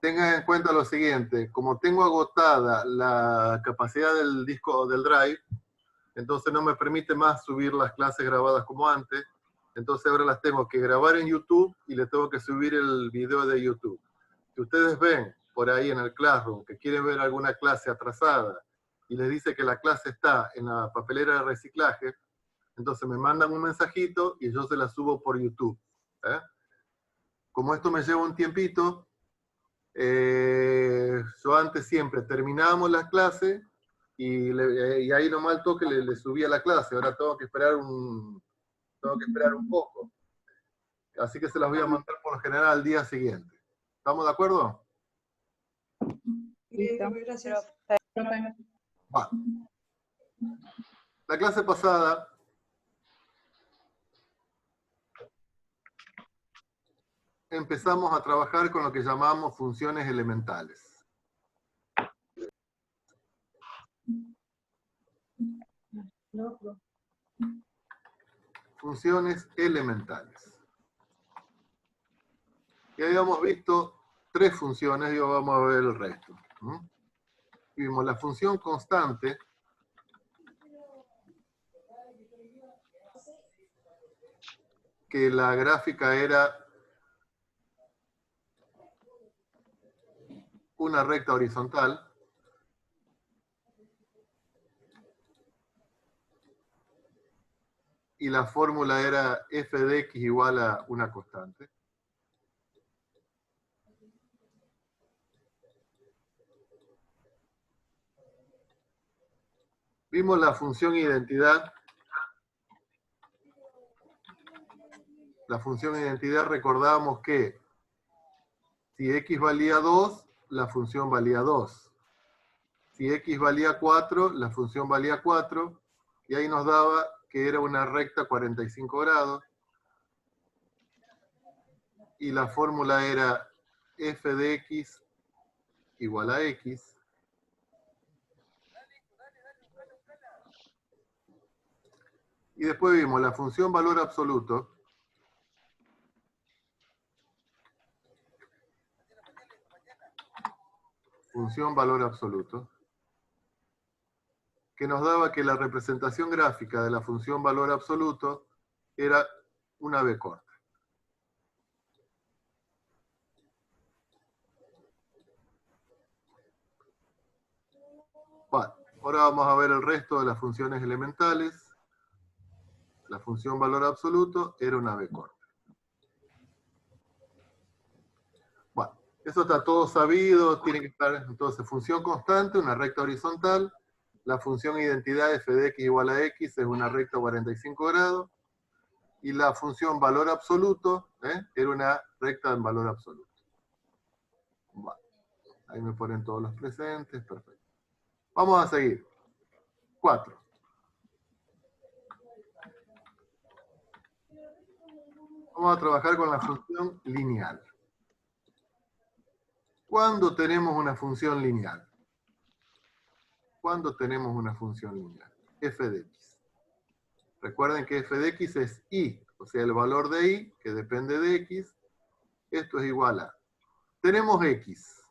tengan en cuenta lo siguiente, como tengo agotada la capacidad del disco o del drive, entonces no me permite más subir las clases grabadas como antes, entonces ahora las tengo que grabar en YouTube y le tengo que subir el video de YouTube. Si ustedes ven por ahí en el Classroom que quieren ver alguna clase atrasada y les dice que la clase está en la papelera de reciclaje, entonces me mandan un mensajito y yo se la subo por YouTube. Como esto me lleva un tiempito, yo antes siempre terminábamos las clases y ahí nomás al toque le subía la clase. Ahora tengo que esperar un poco. Así que se las voy a mandar por lo general al día siguiente. ¿Estamos de acuerdo? Listo. Gracias. Va. La clase pasada empezamos a trabajar con lo que llamamos funciones elementales. Funciones elementales. Ya habíamos visto 3 funciones y vamos a ver el resto. Vimos la función constante, que la gráfica era una recta horizontal. Y la fórmula era f de x igual a una constante. Vimos la función identidad. La función identidad recordábamos que si x valía 2, la función valía 2. Si x valía 4, la función valía 4. Y ahí nos daba que era una recta 45 grados. Y la fórmula era f de x igual a x. Y después vimos la función valor absoluto. Función valor absoluto. Que nos daba que la representación gráfica de la función valor absoluto era una B corta. Bueno, ahora vamos a ver el resto de las funciones elementales. La función valor absoluto era una B corta. Bueno, eso está todo sabido, tiene que estar entonces función constante, una recta horizontal. La función identidad f de x igual a x es una recta 45 grados. Y la función valor absoluto era una recta en valor absoluto. Bueno, ahí me ponen todos los presentes, perfecto. Vamos a seguir. 4. Vamos a trabajar con la función lineal. ¿Cuándo tenemos una función lineal? ¿Cuándo tenemos una función lineal? F de x. Recuerden que f de x es y, o sea, el valor de y, que depende de x. Esto es igual a... Tenemos x,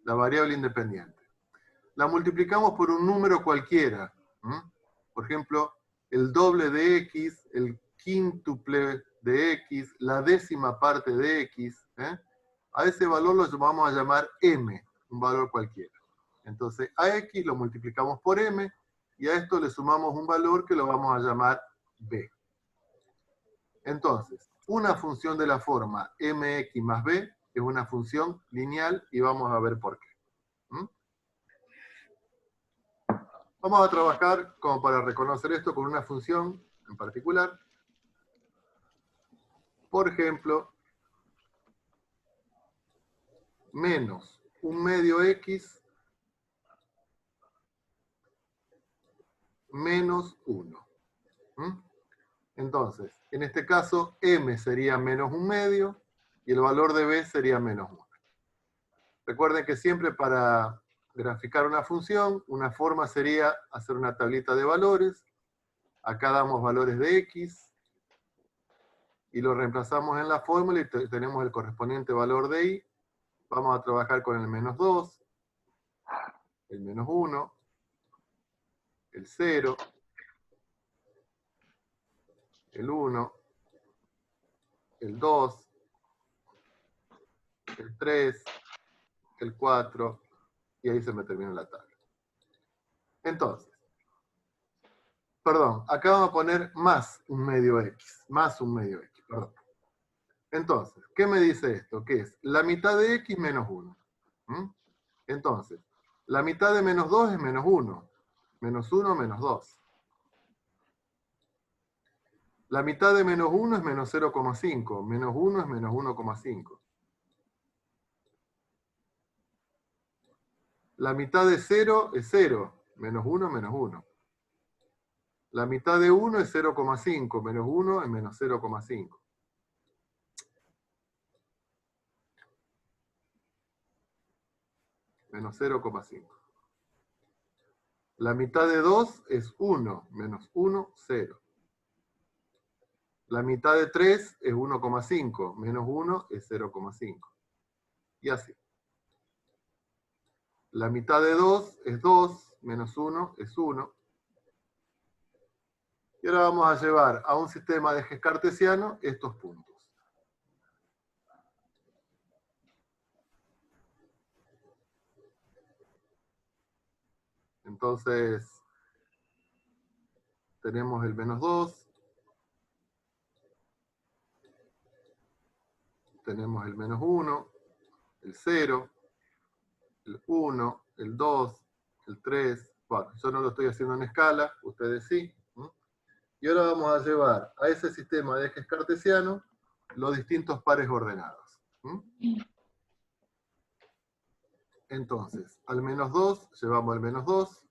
la variable independiente. La multiplicamos por un número cualquiera. Por ejemplo, el doble de x, el quíntuple de x, la décima parte de x. A ese valor lo vamos a llamar m, un valor cualquiera. Entonces, a x lo multiplicamos por m, y a esto le sumamos un valor que lo vamos a llamar b. Entonces, una función de la forma mx más b es una función lineal, y vamos a ver por qué. Vamos a trabajar, como para reconocer esto, con una función en particular. Por ejemplo, menos un medio x menos 1. Entonces, en este caso, m sería menos un medio y el valor de b sería menos 1. Recuerden que siempre para graficar una función, una forma sería hacer una tablita de valores. Acá damos valores de x y lo reemplazamos en la fórmula y tenemos el correspondiente valor de y. Vamos a trabajar con el menos 2, el menos 1, el 0, el 1, el 2, el 3, el 4, y ahí se me termina la tabla. Entonces, perdón, acá vamos a poner más un medio x, perdón. Entonces, ¿qué me dice esto? Que es la mitad de x menos 1. Entonces, la mitad de menos 2 es menos 1. Menos 1 menos 2. La mitad de menos 1 es menos 0,5. Menos 1 es menos 1,5. La mitad de 0 es 0. Menos 1 menos 1. La mitad de 1 es 0,5. Menos 1 es menos 0,5. Menos 0,5. La mitad de 2 es 1. Menos 1, 0. La mitad de 3 es 1,5. Menos 1 es 0,5. Y así. La mitad de 2 es 2. Menos 1 es 1. Y ahora vamos a llevar a un sistema de ejes cartesiano estos puntos. Entonces, tenemos el menos 2, tenemos el menos 1, el 0, el 1, el 2, el 3. Bueno, yo no lo estoy haciendo en escala, ustedes sí. Y ahora vamos a llevar a ese sistema de ejes cartesianos los distintos pares ordenados. Entonces, al menos 2 llevamos el menos 2.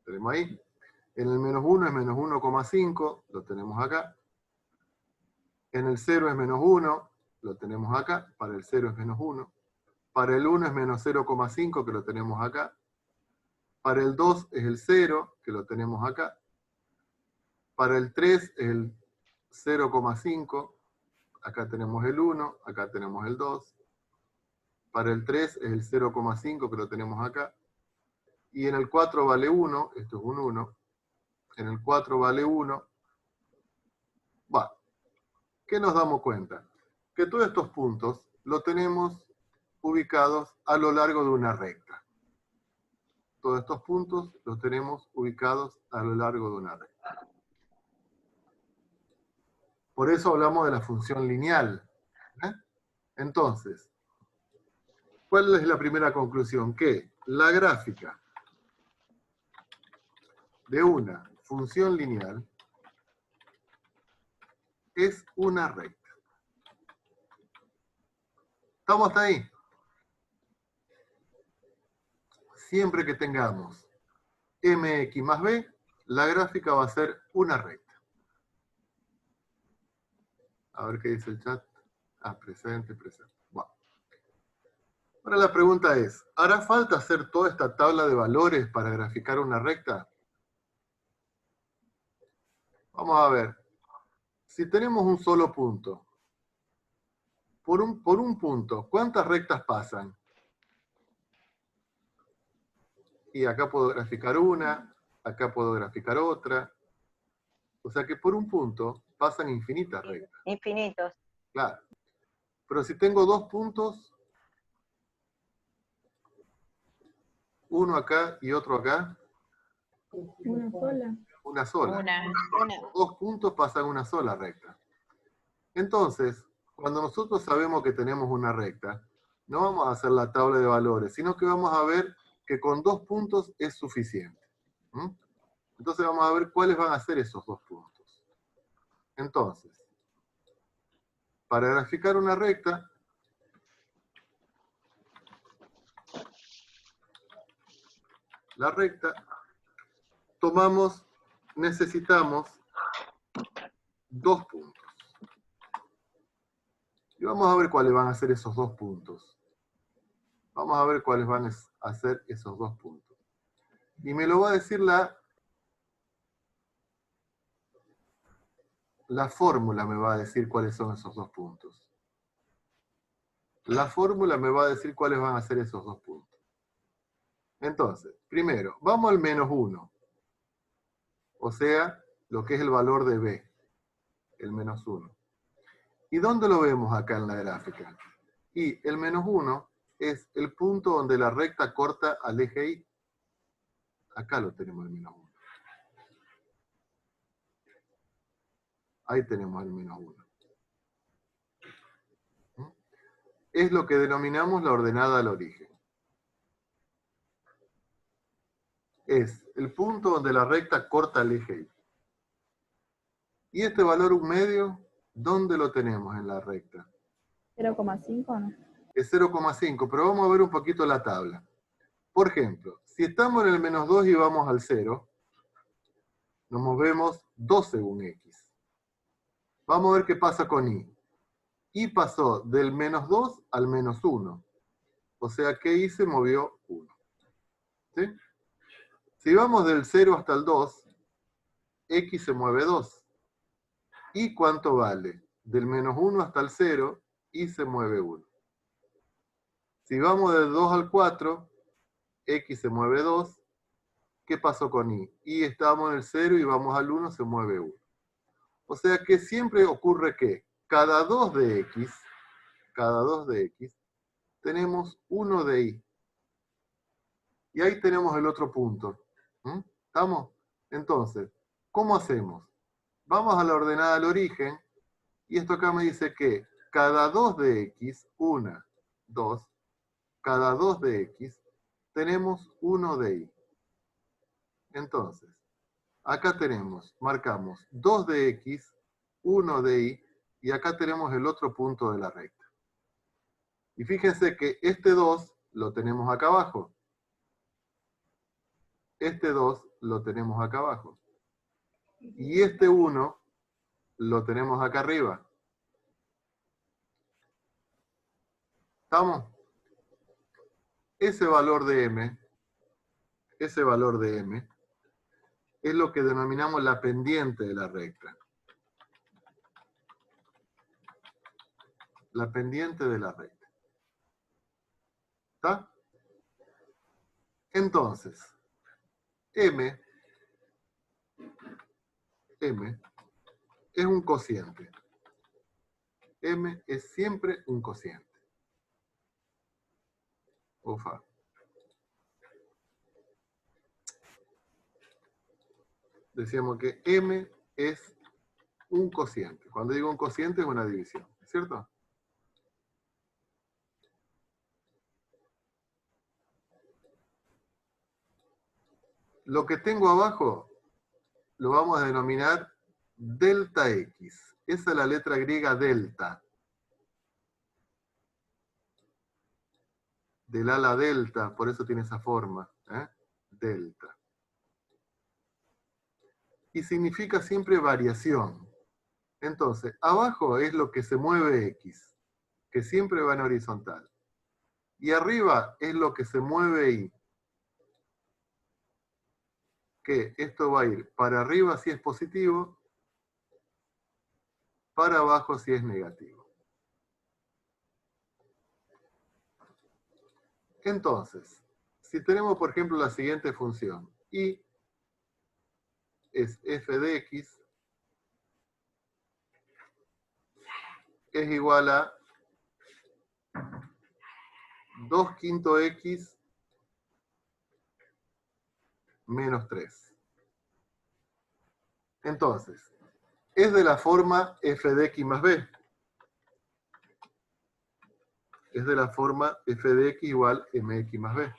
Tenemos ahí. En el menos 1 es menos 1,5, lo tenemos acá. En el 0 es menos 1, lo tenemos acá. Para el 0 es menos 1. Para el 1 es menos 0,5, que lo tenemos acá. Para el 2 es el 0, que lo tenemos acá. Para el 3 es el 0,5. Acá tenemos el 1, acá tenemos el 2. Para el 3 es el 0,5, que lo tenemos acá. Y en el 4 vale 1, esto es un 1. En el 4 vale 1. Va. ¿Qué nos damos cuenta? Que todos estos puntos los tenemos ubicados a lo largo de una recta. Todos estos puntos los tenemos ubicados a lo largo de una recta. Por eso hablamos de la función lineal. Entonces, ¿cuál es la primera conclusión? Que la gráfica de una función lineal es una recta. ¿Estamos hasta ahí? Siempre que tengamos mx más b, la gráfica va a ser una recta. A ver qué dice el chat. Ah, presente. Bueno. Ahora la pregunta es, ¿hará falta hacer toda esta tabla de valores para graficar una recta? Vamos a ver. Si tenemos un solo punto, por un punto, ¿cuántas rectas pasan? Y acá puedo graficar una, acá puedo graficar otra. O sea que por un punto pasan infinitas rectas. Infinitos. Claro. Pero si tengo dos puntos, uno acá y otro acá. Una sola. Una sola. Una. Dos puntos pasan una sola recta. Entonces, cuando nosotros sabemos que tenemos una recta, no vamos a hacer la tabla de valores, sino que vamos a ver que con 2 puntos es suficiente. Entonces vamos a ver cuáles van a ser esos 2 puntos. Entonces, para graficar una recta, la recta, necesitamos 2 puntos. Y vamos a ver cuáles van a ser esos 2 puntos. Vamos a ver cuáles van a ser esos 2 puntos. Y me lo va a decir la fórmula, me va a decir cuáles son esos 2 puntos. La fórmula me va a decir cuáles van a ser esos dos puntos. Entonces, primero, vamos al menos 1. O sea, lo que es el valor de B, el menos 1. ¿Y dónde lo vemos acá en la gráfica? Y el menos 1 es el punto donde la recta corta al eje Y. Acá lo tenemos el menos 1. Ahí tenemos el menos 1. Es lo que denominamos la ordenada al origen. Es el punto donde la recta corta el eje Y. ¿Y este valor un medio, dónde lo tenemos en la recta? 0,5, ¿no? Es 0,5, pero vamos a ver un poquito la tabla. Por ejemplo, si estamos en el menos 2 y vamos al 0, nos movemos 2 según X. Vamos a ver qué pasa con Y. Y pasó del menos 2 al menos 1. O sea que Y se movió 1. ¿Sí? Si vamos del 0 hasta el 2, X se mueve 2. ¿Y cuánto vale? Del menos 1 hasta el 0, Y se mueve 1. Si vamos del 2 al 4, X se mueve 2. ¿Qué pasó con Y? Y estábamos en el 0 y vamos al 1, se mueve 1. O sea que siempre ocurre que cada 2 de X, tenemos 1 de Y. Y ahí tenemos el otro punto. ¿Estamos? Entonces, ¿cómo hacemos? Vamos a la ordenada al origen, y esto acá me dice que cada 2 de X, 1, 2, cada 2 de X, tenemos 1 de Y. Entonces, acá tenemos, marcamos 2 de X, 1 de Y, y acá tenemos el otro punto de la recta. Y fíjense que este 2 lo tenemos acá abajo. Este 2 lo tenemos acá abajo. Y este 1 lo tenemos acá arriba. ¿Estamos? Ese valor de M, es lo que denominamos la pendiente de la recta. La pendiente de la recta. ¿Está? Entonces, M es un cociente. M es siempre un cociente. Ufa. Decíamos que M es un cociente. Cuando digo un cociente es una división, ¿cierto? Lo que tengo abajo lo vamos a denominar delta X. Esa es la letra griega delta. Del ala delta, por eso tiene esa forma, delta. Y significa siempre variación. Entonces, abajo es lo que se mueve X, que siempre va en horizontal. Y arriba es lo que se mueve Y, que esto va a ir para arriba si es positivo, para abajo si es negativo. Entonces, si tenemos, por ejemplo, la siguiente función, Y es f de x, es igual a 2 quinto x menos 3. Entonces, es de la forma f de x más b. Es de la forma f de x igual mx más b.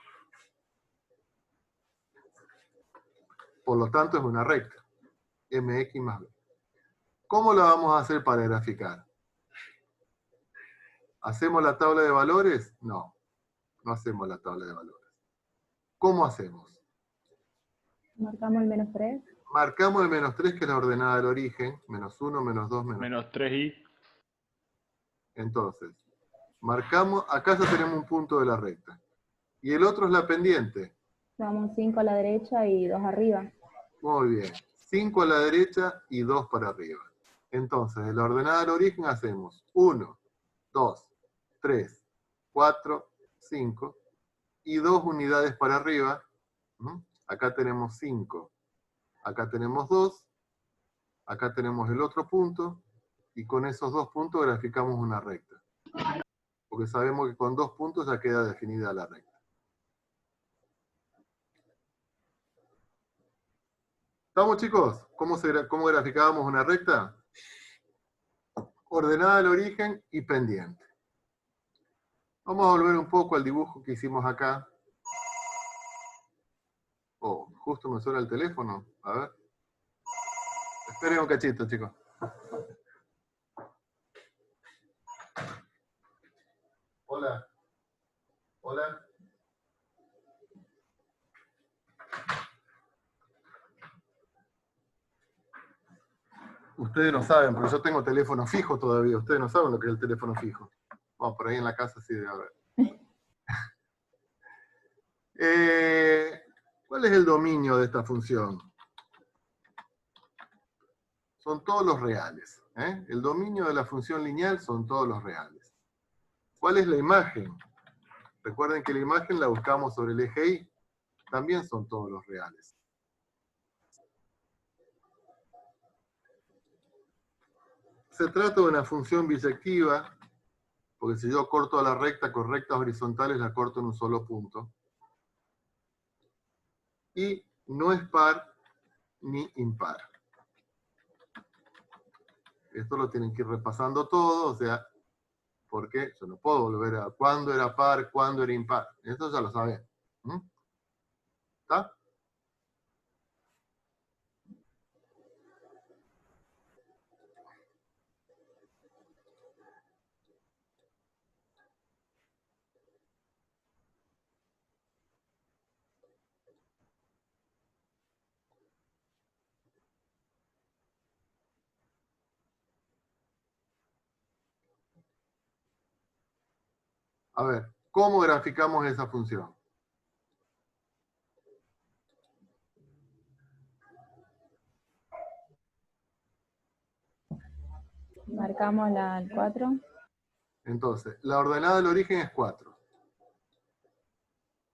Por lo tanto, es una recta. Mx más b. ¿Cómo la vamos a hacer para graficar? ¿Hacemos la tabla de valores? No, no hacemos la tabla de valores. ¿Cómo hacemos? Marcamos el menos 3. Marcamos el menos 3, que es la ordenada del origen. Menos 1, menos 2, menos 3y. Entonces, marcamos, acá ya tenemos un punto de la recta. Y el otro es la pendiente. Vamos 5 a la derecha y 2 arriba. Muy bien. 5 a la derecha y 2 para arriba. Entonces, en la ordenada del origen hacemos 1, 2, 3, 4, 5. Y 2 unidades para arriba. Acá tenemos 5. Acá tenemos 2. Acá tenemos el otro punto. Y con esos 2 puntos graficamos una recta. Porque sabemos que con 2 puntos ya queda definida la recta. ¿Estamos, chicos? ¿Cómo graficábamos una recta? Ordenada al origen y pendiente. Vamos a volver un poco al dibujo que hicimos acá. Oh, justo me suena el teléfono. A ver. Esperen un cachito, chicos. Hola. Hola. Ustedes no saben, porque yo tengo teléfono fijo todavía. Ustedes no saben lo que es el teléfono fijo. Vamos, por ahí en la casa sí debe haber. ¿Cuál es el dominio de esta función? Son todos los reales. El dominio de la función lineal son todos los reales. ¿Cuál es la imagen? Recuerden que la imagen la buscamos sobre el eje Y. También son todos los reales. Se trata de una función bisectiva, porque si yo corto a la recta con rectas horizontales, la corto en un solo punto. Y no es par ni impar. Esto lo tienen que ir repasando todo, o sea, porque yo no puedo volver a cuándo era par, cuándo era impar. Esto ya lo saben. ¿Está? A ver, ¿cómo graficamos esa función? Marcamos el 4. Entonces, la ordenada del origen es 4.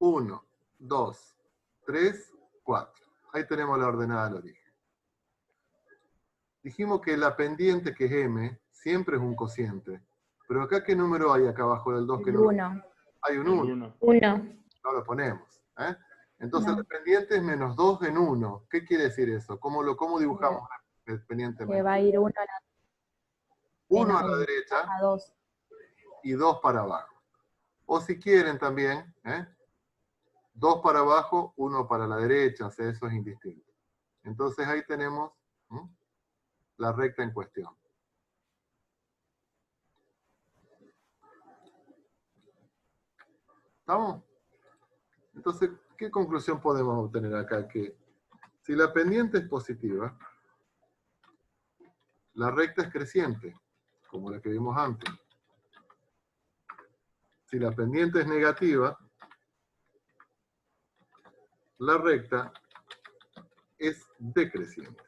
1, 2, 3, 4. Ahí tenemos la ordenada del origen. Dijimos que la pendiente, que es m, siempre es un cociente. Pero acá, ¿qué número hay acá abajo del 2? 1. Hay un 1. 1. No lo ponemos. Entonces la pendiente es menos 2 en 1. ¿Qué quiere decir eso? ¿Cómo dibujamos la pendiente? Que va a ir 1 a la 1 a la derecha a 2. Y 2 para abajo. O si quieren también, 2 para abajo, 1 para la derecha, o sea, eso es indistinto. Entonces ahí tenemos la recta en cuestión. ¿Estamos? Entonces, ¿qué conclusión podemos obtener acá? Que si la pendiente es positiva, la recta es creciente, como la que vimos antes. Si la pendiente es negativa, la recta es decreciente.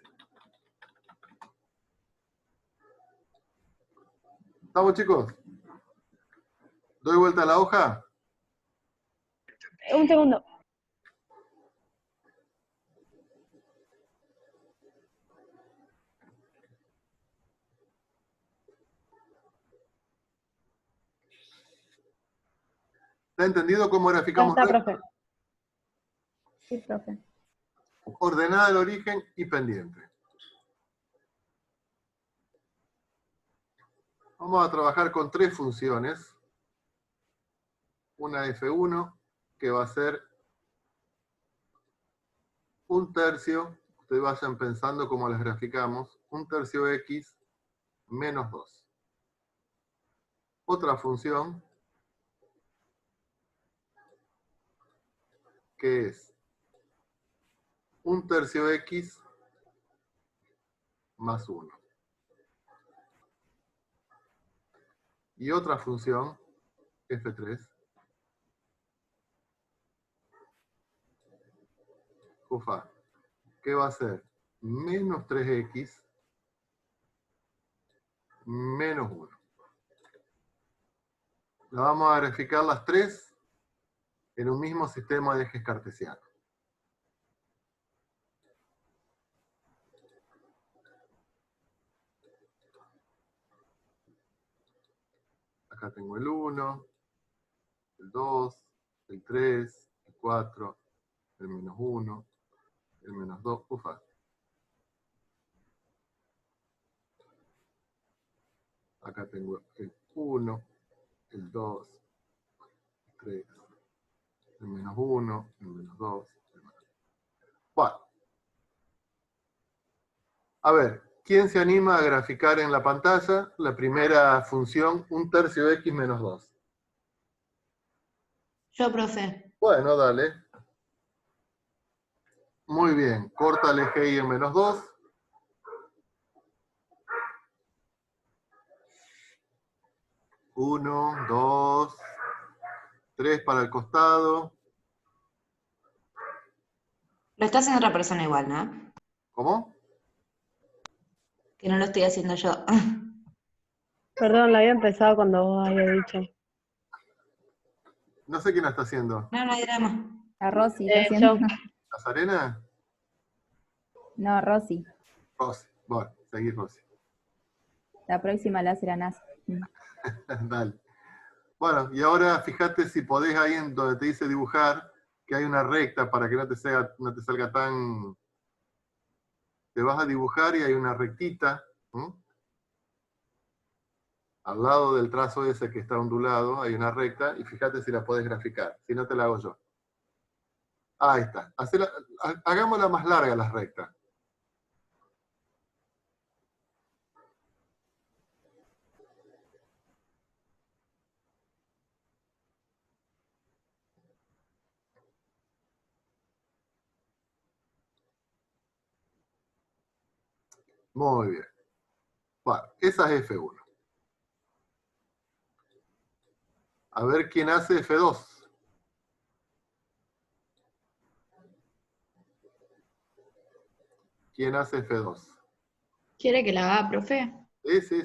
¿Estamos, chicos? ¿Doy vuelta a la hoja? Un segundo. ¿Está entendido cómo graficamos? Ya está, profe. Sí, profe. Ordenada al origen y pendiente. Vamos a trabajar con 3 funciones. Una F1, que va a ser 1/3, ustedes vayan pensando cómo las graficamos, 1/3 X menos 2. Otra función, que es 1/3 X más 1. Y otra función, F3, ufa, que va a ser menos 3X menos 1. La vamos a graficar las tres en un mismo sistema de ejes cartesianos. Acá tengo el 1, el 2, el 3, el 4, el menos 1, el menos 2. Ufa. Acá tengo el 1, el 2, el 3, el menos 1, el menos 2. Bueno. A ver, ¿quién se anima a graficar en la pantalla la primera función 1/3 de x menos 2? Yo, profe. Bueno, dale. Muy bien. Corta el eje y en menos 2. Uno, 2, 3 para el costado. Lo está haciendo otra persona igual, ¿no? ¿Cómo? Que no lo estoy haciendo yo. Perdón, la había empezado cuando vos habías dicho. No sé quién la está haciendo. No, no hay drama. A Rosy, ¿está haciendo? Yo. ¿Nazarena? No, Rosy. Rosy. Bueno, seguí Rosy. La próxima la será Naz. Dale. Bueno, y ahora fíjate si podés ahí en donde te dice dibujar, que hay una recta para que no te salga tan... Te vas a dibujar y hay una rectita, ¿m? Al lado del trazo ese que está ondulado, hay una recta, y fíjate si la podés graficar, si no te la hago yo. Ahí está. Hagámosla más larga las rectas. Muy bien. Bueno, esa es F1. A ver quién hace F2. ¿Quién hace F2? ¿Quiere que la haga, profe? Sí.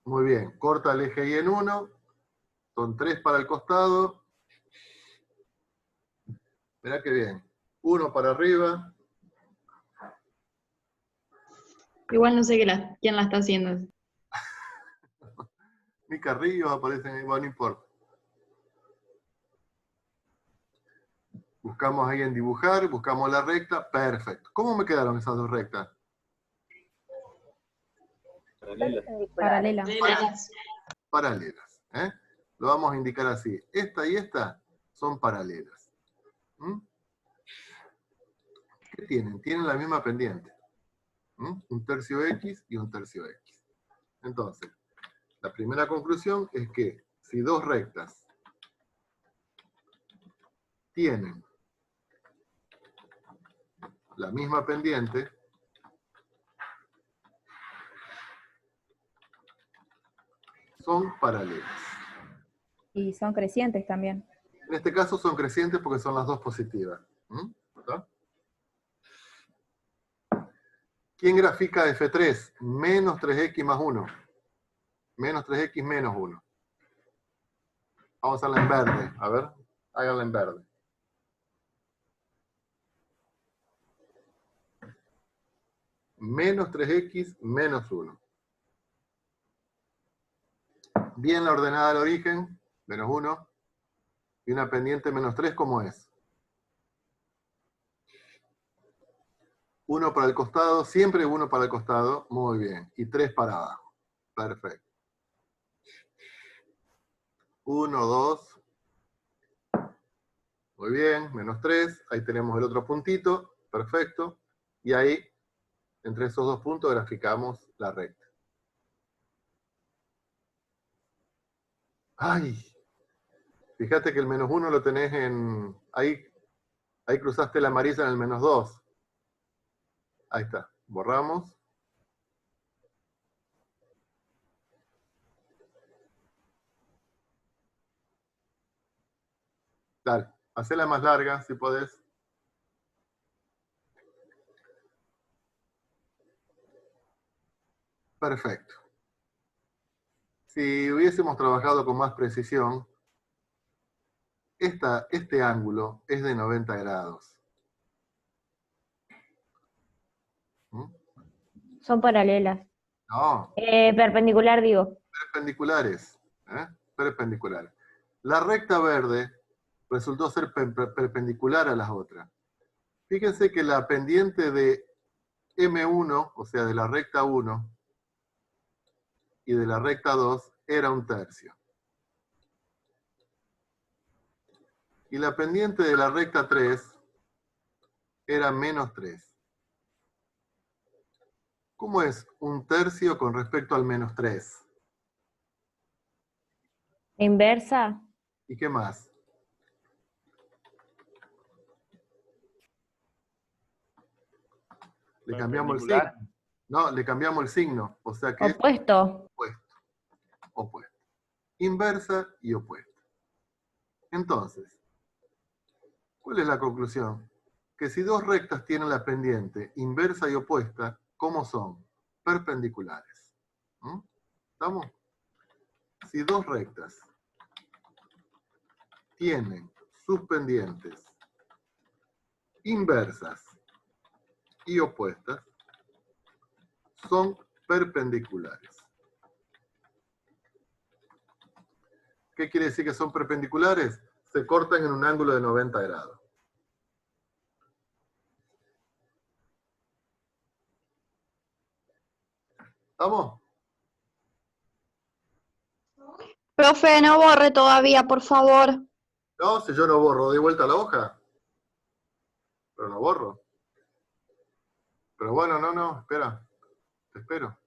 Muy bien. Corta el eje Y en 1. Son 3 para el costado. Mirá qué bien. 1 para arriba. Igual no sé quién la está haciendo. Ni carrillos aparecen igual, no importa. Buscamos ahí en dibujar, buscamos la recta. Perfecto. ¿Cómo me quedaron esas dos rectas? Paralela. Paralelas. ¿Eh? Lo vamos a indicar así. Esta y esta son paralelas. ¿Mm? ¿Qué tienen? Tienen la misma pendiente. 1/3 X y 1/3 X. Entonces, la primera conclusión es que si dos rectas tienen la misma pendiente, son paralelas. Y son crecientes también. En este caso son crecientes porque son las dos positivas. ¿Está? ¿Quién grafica F3? Menos 3x más 1. Menos 3x menos 1. Vamos a hacerla en verde. A ver, háganla en verde. Menos 3x menos 1. Bien la ordenada del origen, menos 1. Y una pendiente menos 3, ¿cómo es? 1 para el costado, siempre 1 para el costado, muy bien. Y 3 para abajo. Perfecto. 1, 2. Muy bien, menos 3. Ahí tenemos el otro puntito. Perfecto. Y ahí, entre esos dos puntos, graficamos la recta. ¡Ay! Fíjate que el menos 1 lo tenés en... Ahí cruzaste la amarilla en el menos 2. Ahí está. Borramos. Dale. Hacela más larga, si podés. Perfecto. Si hubiésemos trabajado con más precisión, este ángulo es de 90 grados. ¿Mm? Son paralelas. No, Perpendicular, digo. perpendiculares. Perpendiculares. La recta verde resultó ser perpendicular a las otras. Fíjense que la pendiente de M1, o sea, de la recta 1 y de la recta 2, era 1/3. Y la pendiente de la recta 3 era -3. ¿Cómo es 1/3 con respecto al -3? Inversa. ¿Y qué más? Le cambiamos el Perpendicular. signo. No, le cambiamos el signo. O sea que es Opuesto. opuesto. Opuesto. Inversa y opuesta. Entonces, ¿cuál es la conclusión? Que si dos rectas tienen la pendiente inversa y opuesta, ¿cómo son? Perpendiculares. ¿Mm? ¿Estamos? Si dos rectas tienen sus pendientes inversas y opuestas, son perpendiculares. ¿Qué quiere decir que son perpendiculares? Se cortan en un ángulo de 90 grados. ¿Estamos? Profe, no borre todavía, por favor. No, si yo no borro, doy vuelta a la hoja. Pero no borro. Pero bueno, no, espera. Te espero.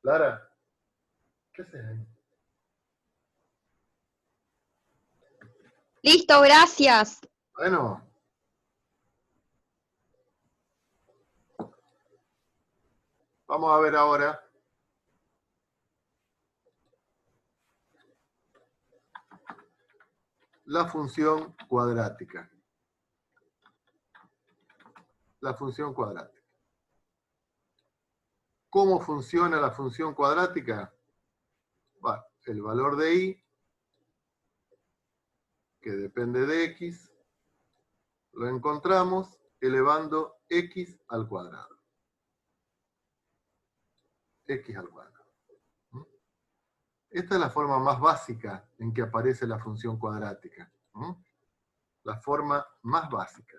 Lara, ¿qué haces ahí? Listo, gracias. Bueno. Vamos a ver ahora la función cuadrática. La función cuadrática. ¿Cómo funciona la función cuadrática? Bueno, el valor de y, que depende de x, lo encontramos elevando x al cuadrado. X al cuadrado. ¿Mm? Esta es la forma más básica en que aparece la función cuadrática. ¿Mm? La forma más básica.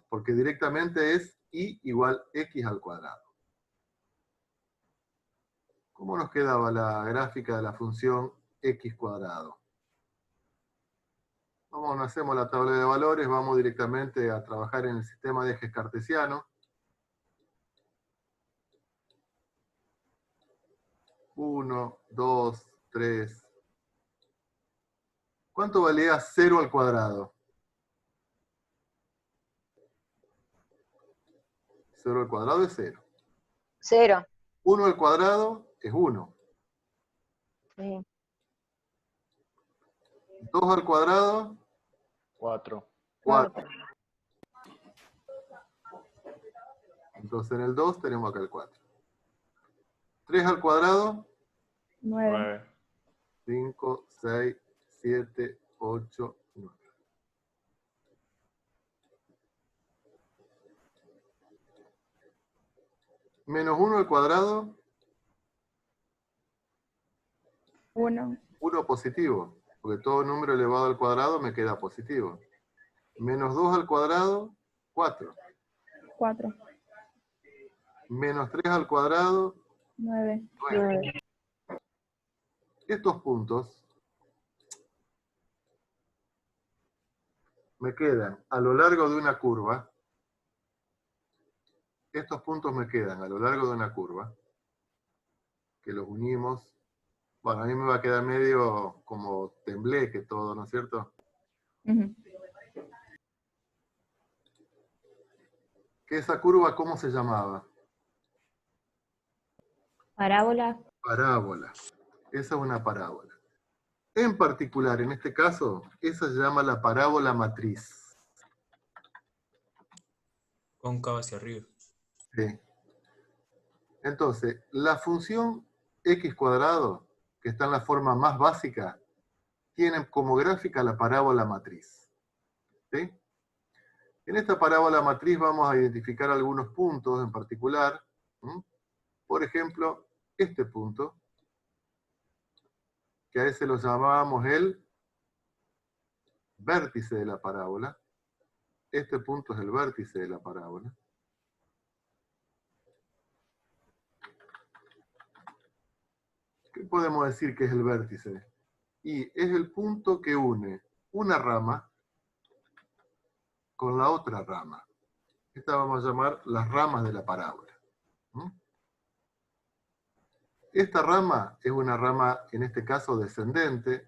Porque directamente es y igual x al cuadrado. ¿Cómo nos quedaba la gráfica de la función x cuadrado? Vamos, no hacemos la tabla de valores, vamos directamente a trabajar en el sistema de ejes cartesiano. 1, 2, 3. ¿Cuánto valía 0 al cuadrado? 0 al cuadrado es 0. 0. 1 al cuadrado es 1. Sí. 2 al cuadrado, 4. 4. Entonces en el 2 tenemos acá el 4. 3 al cuadrado, 9. 5, 6, 7, 8, 9. Menos 1 al cuadrado, 1. 1 positivo, porque todo número elevado al cuadrado me queda positivo. Menos 2 al cuadrado, 4. 4. Menos 3 al cuadrado, 9. 9. Estos puntos me quedan a lo largo de una curva. Estos puntos me quedan a lo largo de una curva, que los unimos. Bueno, a mí me va a quedar medio como tembleque todo, ¿no es cierto? Ujú. ¿Que esa curva cómo se llamaba? Parábola. Parábola. Esa es una parábola. En particular, en este caso, esa se llama la parábola matriz. Cóncava hacia arriba. ¿Sí? Entonces, la función x cuadrado, que está en la forma más básica, tiene como gráfica la parábola matriz. ¿Sí? En esta parábola matriz vamos a identificar algunos puntos en particular. Por ejemplo, este punto, que a ese lo llamábamos el vértice de la parábola. Este punto es el vértice de la parábola. ¿Qué podemos decir que es el vértice? Y es el punto que une una rama con la otra rama. Esta vamos a llamar las ramas de la parábola. Esta rama es una rama, en este caso, descendente,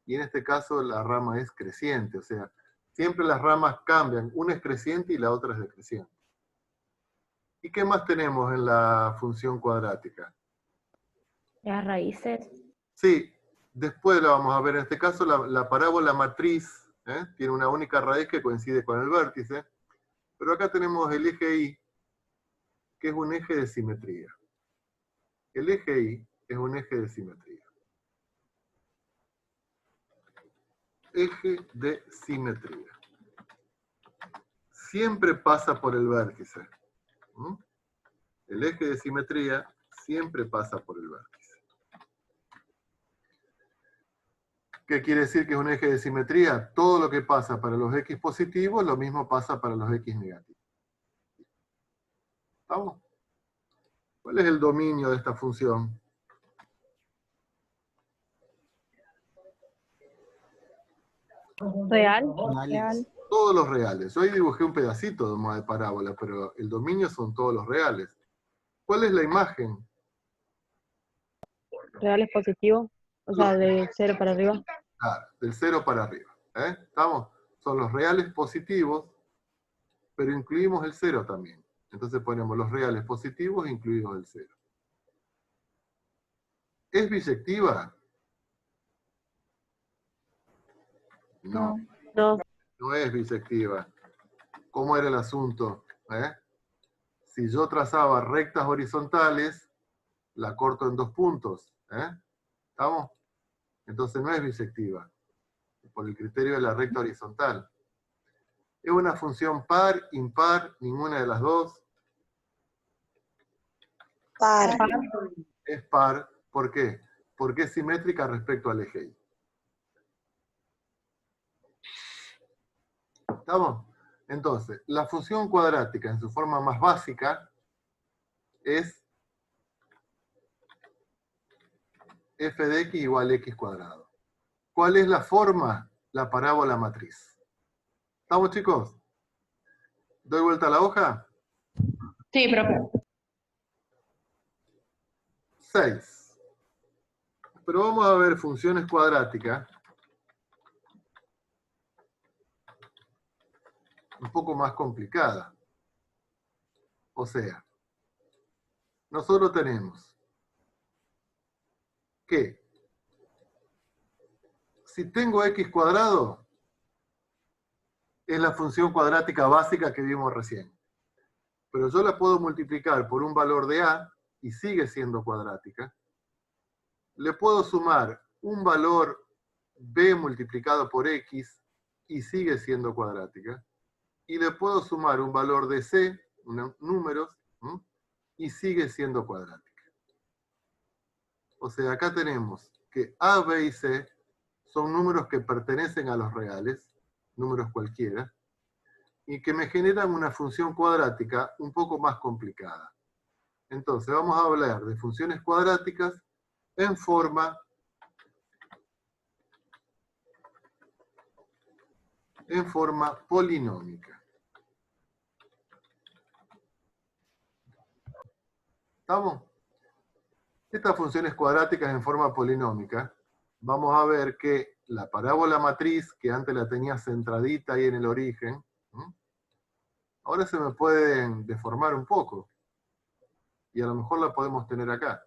y en este caso la rama es creciente, o sea, siempre las ramas cambian, una es creciente y la otra es decreciente. ¿Y qué más tenemos en la función cuadrática? Las raíces. Sí, después la vamos a ver, en este caso la parábola matriz tiene una única raíz que coincide con el vértice, pero acá tenemos el eje Y, que es un eje de simetría. El eje Y es un eje de simetría. Eje de simetría. Siempre pasa por el vértice. El eje de simetría siempre pasa por el vértice. ¿Qué quiere decir que es un eje de simetría? Todo lo que pasa para los x positivos, lo mismo pasa para los x negativos. ¿Estamos? ¿Cuál es el dominio de esta función? Real. Real. Todos los reales. Yo ahí dibujé un pedacito de parábola, pero el dominio son todos los reales. ¿Cuál es la imagen? Real es positivo. O sea, de 0 para arriba. Claro, del 0 para arriba. ¿Estamos? Son los reales positivos, pero incluimos el 0 también. Entonces ponemos los reales positivos incluidos el 0. ¿Es bisectiva? No, No. no es bisectiva. ¿Cómo era el asunto? Si yo trazaba rectas horizontales, la corto en 2 puntos. ¿Estamos? Entonces no es bisectiva, por el criterio de la recta horizontal. ¿Es una función par, impar, ninguna de las dos? Par. Es par. ¿Por qué? Porque es simétrica respecto al eje Y. ¿Estamos? Entonces, la función cuadrática en su forma más básica es f de x igual a x cuadrado. ¿Cuál es la forma? La parábola matriz. ¿Estamos, chicos? ¿Doy vuelta a la hoja? Sí, profe. 6. Pero vamos a ver funciones cuadráticas un poco más complicadas. O sea, nosotros tenemos que si tengo x cuadrado, es la función cuadrática básica que vimos recién. Pero yo la puedo multiplicar por un valor de a y sigue siendo cuadrática. Le puedo sumar un valor b multiplicado por x y sigue siendo cuadrática. Y le puedo sumar un valor de c, números, y sigue siendo cuadrática. O sea, acá tenemos que a, b y c son números que pertenecen a los reales, números cualquiera, y que me generan una función cuadrática un poco más complicada. Entonces, vamos a hablar de funciones cuadráticas en forma polinómica. ¿Estamos? Estas funciones cuadráticas en forma polinómica, vamos a ver que la parábola matriz, que antes la tenía centradita ahí en el origen, ahora se me pueden deformar un poco. Y a lo mejor la podemos tener acá.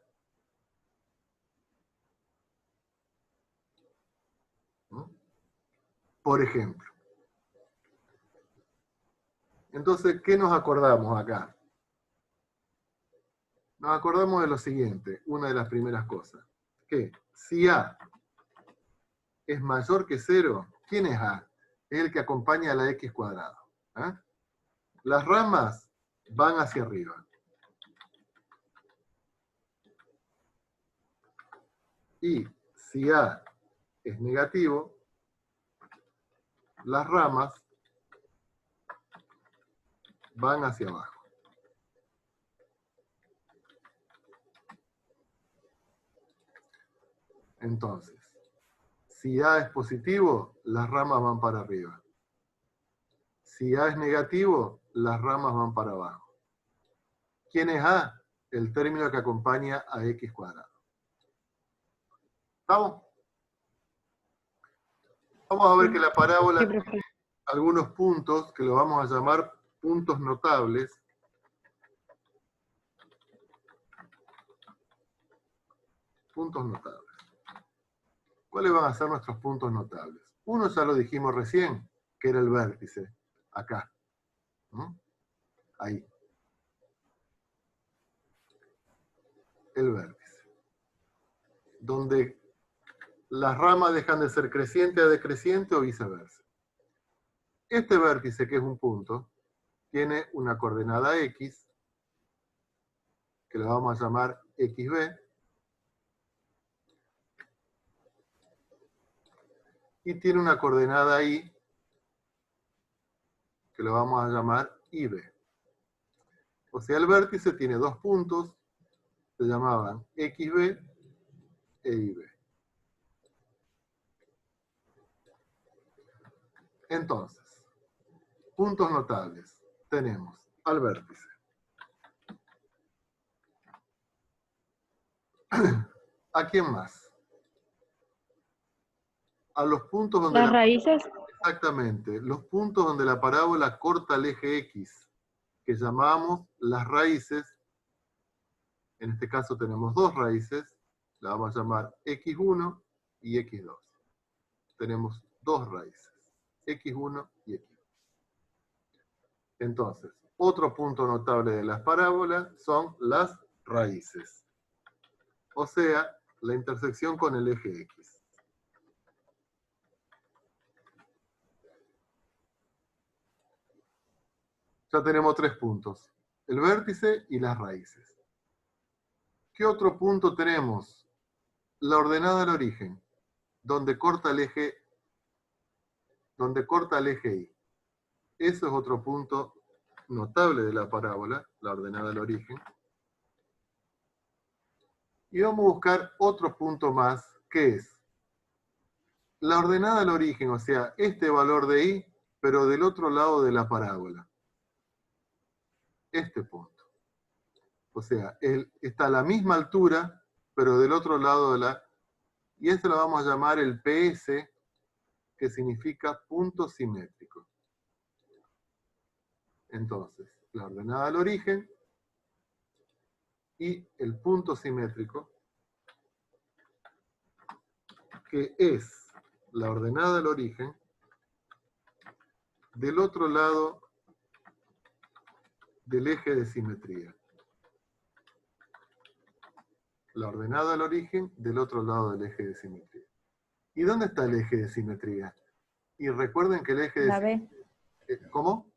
por ejemplo. Entonces, ¿qué nos acordamos acá? Nos acordamos de lo siguiente, una de las primeras cosas. Que si A es mayor que 0, ¿quién es A? Es el que acompaña a la x cuadrada. ¿Eh? Las ramas van hacia arriba. Y si A es negativo, las ramas van hacia abajo. Entonces, si A es positivo, las ramas van para arriba. Si A es negativo, las ramas van para abajo. ¿Quién es A? El término que acompaña a x cuadrado. ¿Estamos? Vamos a ver que la parábola Sí, tiene profe. algunos puntos que lo vamos a llamar puntos notables. Puntos notables. ¿Cuáles van a ser nuestros puntos notables? Uno ya lo dijimos recién, que era el vértice, acá. ¿Mm? Ahí. El vértice. Donde las ramas dejan de ser creciente a decreciente o viceversa. Este vértice, que es un punto, tiene una coordenada x, que la vamos a llamar xb, y tiene una coordenada y, que lo vamos a llamar ib. O sea, el vértice tiene dos puntos, se llamaban xb e ib. Entonces, puntos notables. Tenemos al vértice. ¿A quién más? A los puntos donde Las raíces. exactamente, los puntos donde la parábola corta el eje X, que llamamos las raíces. En este caso tenemos dos raíces, la vamos a llamar x1 y x2. Tenemos dos raíces, x1 y x2. Entonces, otro punto notable de las parábolas son las raíces. O sea, la intersección con el eje X. Ya tenemos tres puntos, el vértice y las raíces. ¿Qué otro punto tenemos? La ordenada al origen, donde corta el eje Y. Eso es otro punto notable de la parábola, la ordenada al origen. Y vamos a buscar otro punto más, que es la ordenada al origen, o sea, este valor de Y, pero del otro lado de la parábola. Este punto. O sea, está a la misma altura, pero del otro lado de la... Y esto lo vamos a llamar el PS, que significa punto simétrico. Entonces, la ordenada al origen y el punto simétrico, que es la ordenada al origen del otro lado del eje de simetría. La ordenada al origen del otro lado del eje de simetría. ¿Y dónde está el eje de simetría? Y recuerden que el eje de La B. ¿Cómo?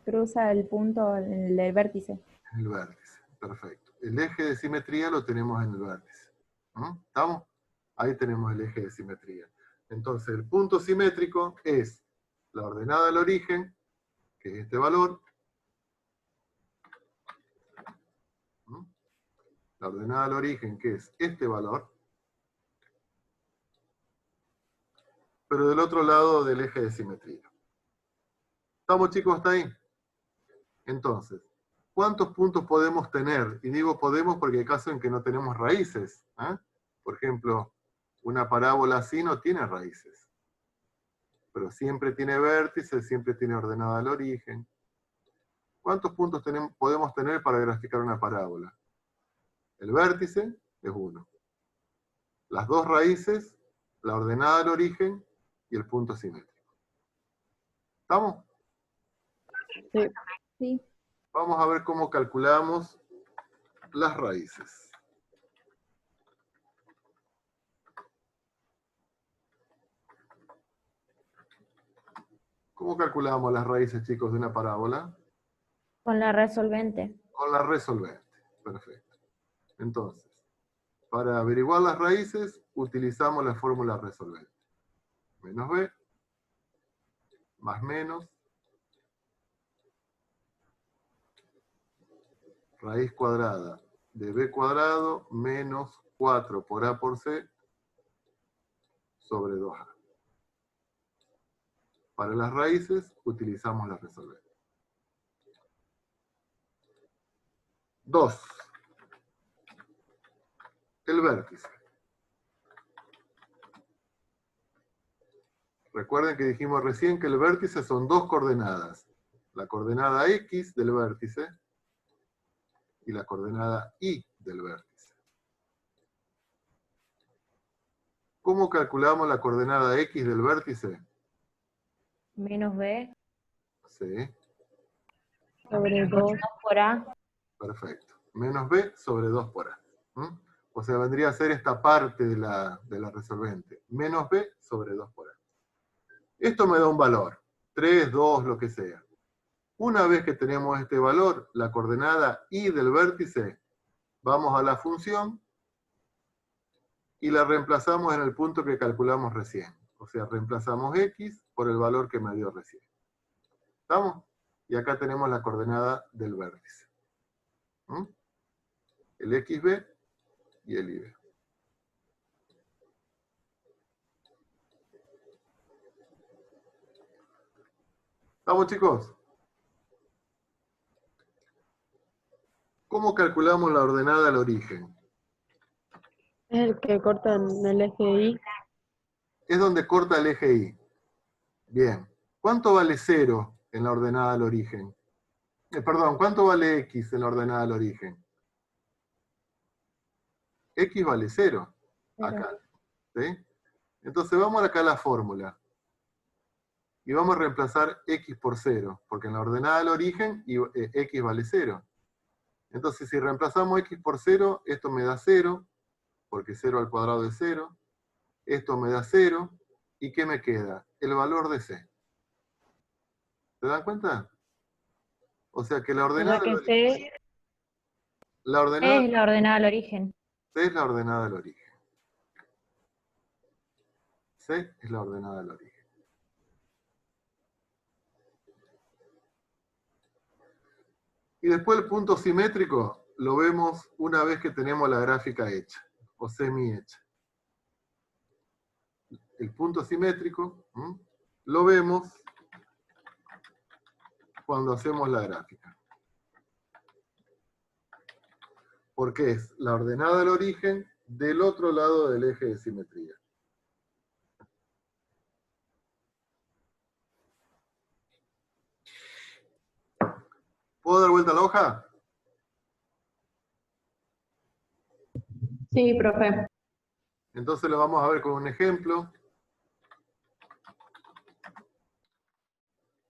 Cruza el punto, el vértice. En el vértice, perfecto. El eje de simetría lo tenemos en el vértice. ¿Mm? ¿Estamos? Ahí tenemos el eje de simetría. Entonces, el punto simétrico es la ordenada al origen, que es este valor. ¿Mm? La ordenada al origen, que es este valor. Pero del otro lado del eje de simetría. ¿Estamos, chicos, hasta ahí? Entonces, ¿cuántos puntos podemos tener? Y digo podemos porque hay casos en que no tenemos raíces. ¿Eh? Por ejemplo, una parábola así no tiene raíces. Pero siempre tiene vértices, siempre tiene ordenada al origen. ¿Cuántos puntos podemos tener para graficar una parábola? El vértice es 1. Las dos raíces, la ordenada al origen y el punto simétrico. ¿Estamos? Sí. Sí. Vamos a ver cómo calculamos las raíces. ¿Cómo calculamos las raíces, chicos, de una parábola? Con la resolvente. Con la resolvente. Perfecto. Entonces, para averiguar las raíces, utilizamos la fórmula resolvente. Menos b, más menos, raíz cuadrada de b cuadrado menos 4 por a por c sobre 2a. Para las raíces, utilizamos la resolvente. 2. El vértice. Recuerden que dijimos recién que el vértice son dos coordenadas. La coordenada X del vértice y la coordenada Y del vértice. ¿Cómo calculamos la coordenada X del vértice? Menos B Sí, Sobre 2. por A. perfecto. Menos B sobre 2 por A. ¿Mm? O sea, vendría a ser esta parte de la resolvente. Menos B sobre 2 por A. Esto me da un valor. 3, 2, lo que sea. Una vez que tenemos este valor, la coordenada Y del vértice, vamos a la función y la reemplazamos en el punto que calculamos recién. O sea, reemplazamos X por el valor que me dio recién. ¿Estamos? Y acá tenemos la coordenada del vértice. ¿Mm? El XB y el YB. ¿Estamos, chicos? ¿Cómo calculamos la ordenada al origen? Es el que corta en el eje Y. Es donde corta el eje Y. Bien. ¿Cuánto vale 0 en la ordenada al origen? Perdón, ¿cuánto vale X en la ordenada al origen? X vale 0. Acá. ¿Sí? Entonces vamos acá a la fórmula. Y vamos a reemplazar X por 0. Porque en la ordenada al origen X vale 0. Entonces si reemplazamos X por 0, esto me da 0. Porque 0 al cuadrado es 0. Esto me da 0. ¿Y qué me queda? El valor de C. ¿Se dan cuenta? O sea que la O ordenada sea que al origen. C La ordenada es la ordenada al origen. C es la ordenada del origen. C es la ordenada del origen. Y después el punto simétrico lo vemos una vez que tenemos la gráfica hecha, o semi hecha. El punto simétrico lo vemos cuando hacemos la gráfica. Porque es la ordenada del origen del otro lado del eje de simetría. ¿Puedo dar vuelta a la hoja? Sí, profe. Entonces lo vamos a ver con un ejemplo.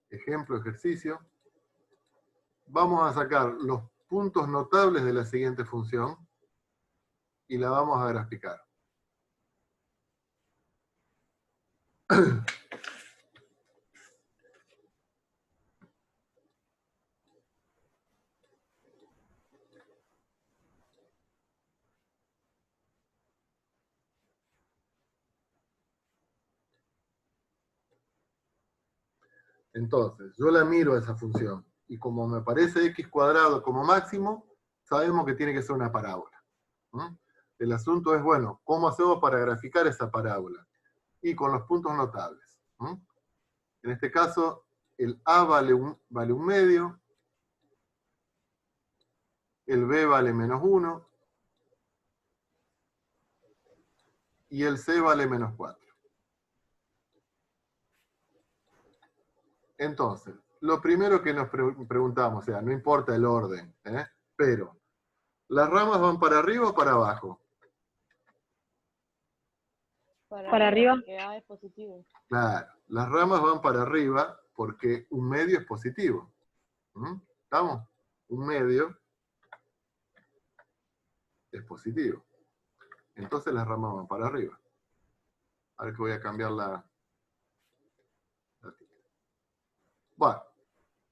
Ejemplo, ejercicio. Vamos a sacar los puntos notables de la siguiente función y la vamos a graficar. Entonces, yo la miro a esa función, y como me parece x cuadrado como máximo, sabemos que tiene que ser una parábola. El asunto es, bueno, ¿cómo hacemos para graficar esa parábola? Y con los puntos notables. En este caso, el a vale un medio, el b vale menos 1, y el c vale menos 4. Entonces, lo primero que nos preguntamos, o sea, no importa el orden, pero, ¿las ramas van para arriba o para abajo? Para arriba. Porque A es positivo. Claro, las ramas van para arriba porque un medio es positivo. ¿Mm? ¿Estamos? Un medio es positivo. Entonces las ramas van para arriba. A ver que voy a cambiar la tinta. Bueno,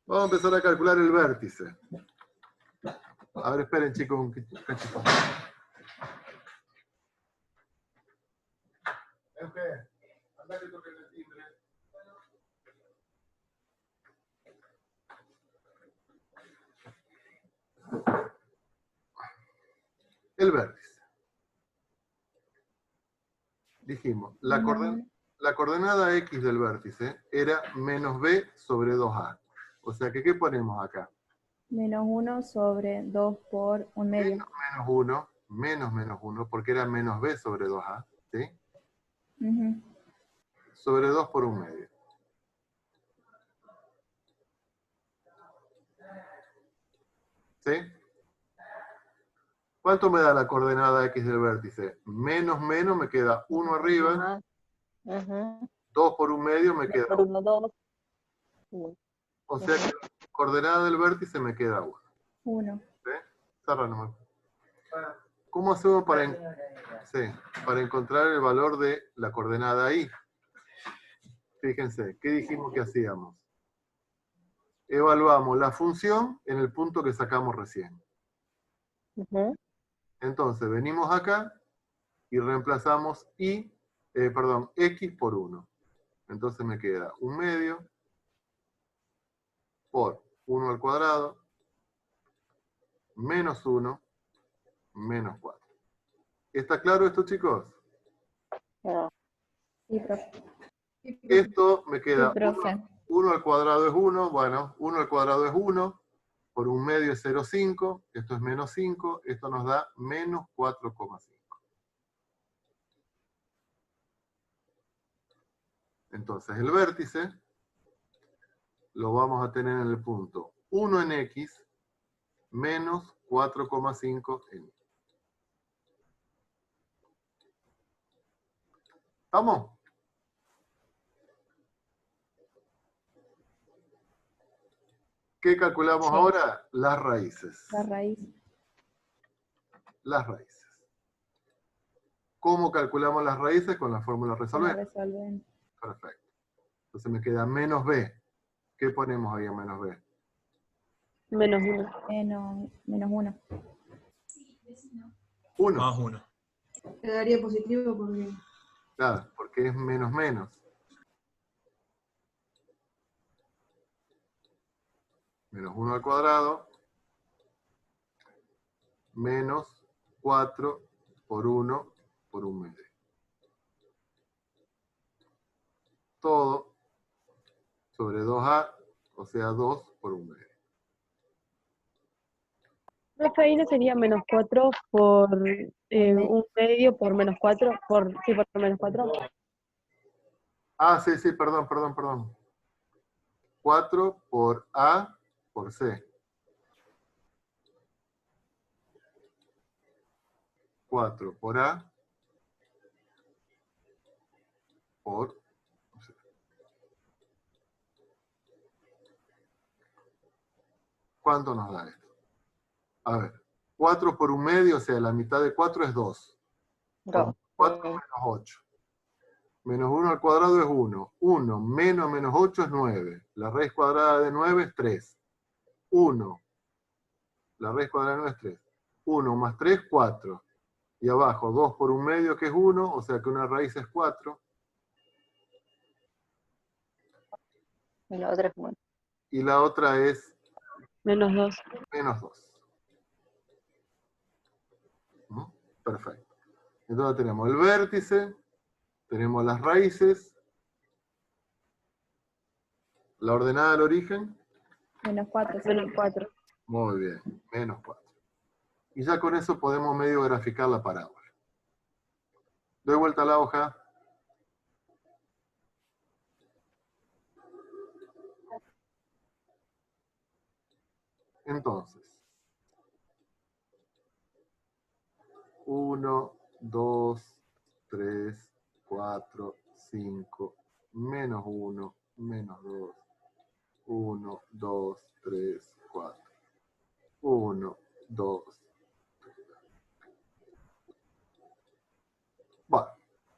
vamos a empezar a calcular el vértice. A ver, esperen chicos un cachito. Anda que toque el timbre. El vértice. Dijimos, la coordenada X del vértice era menos B sobre 2A. O sea que, ¿qué ponemos acá? Menos 1 sobre 2 por un medio. Menos 1, menos 1, porque era menos B sobre 2A, ¿sí? Ujú. Sobre 2 por un medio. ¿Sí? ¿Cuánto me da la coordenada X del vértice? Menos me queda 1 arriba, Ajá. Ujú. 2 por un medio me queda Por 1, 2. O sea que la coordenada del vértice me queda 1. 1. ¿Sí? Cerra nomás. ¿Cómo hacemos para encontrar el valor de la coordenada Y? Fíjense, ¿qué dijimos que hacíamos? Evaluamos la función en el punto que sacamos recién. Ujú. Entonces, venimos acá y reemplazamos X por 1. Entonces me queda un medio por 1 al cuadrado menos 1 menos 4. ¿Está claro esto, chicos? No. Sí, profe. Esto me Sí, queda profe. 1 al cuadrado es 1, bueno, 1 al cuadrado es 1, por un medio es 0,5, esto es menos 5, esto nos da menos 4,5. Entonces el vértice lo vamos a tener en el punto 1 en X menos 4,5 en Y. ¿Estamos? ¿Qué calculamos Sí. ahora? Las raíces. La raíz. Las raíces. ¿Cómo calculamos las raíces? Con la fórmula Con la resolvente. resolvente. Perfecto. Entonces me queda menos B. ¿Qué ponemos ahí en menos B? Menos 1. Menos 1. 1. Más 1. Quedaría positivo porque... Claro, porque es menos menos. Menos 1 al cuadrado menos 4 por 1 por un medio. Todo sobre 2A, o sea 2 por un medio. Profe, ahí no sería menos 4 por un medio por menos 4, por menos 4. Ah, sí, perdón. 4 por A por C. 4 por A por C. ¿Cuánto nos da esto? A ver, 4 por un medio, o sea, la mitad de 4 es 2. 2. 4 menos 8. Menos 1 al cuadrado es 1. 1 menos menos 8 es 9. La raíz cuadrada de 9 es 3. 1. La raíz cuadrada de 9 es 3. 1 más 3, 4. Y abajo, 2 por un medio, que es 1, o sea que una raíz es 4. Y la otra es 1. Y la otra es Menos 2. menos 2. ¿Mm? Perfecto. Entonces tenemos el vértice, tenemos las raíces, la ordenada del origen. Menos 4. Menos 4. Muy bien, menos 4. Y ya con eso podemos medio graficar la parábola. Doy vuelta a la hoja. Entonces, 1, 2, 3, 4, 5, menos 1, menos 2, 1, 2, 3, 4, 1, 2. Bueno,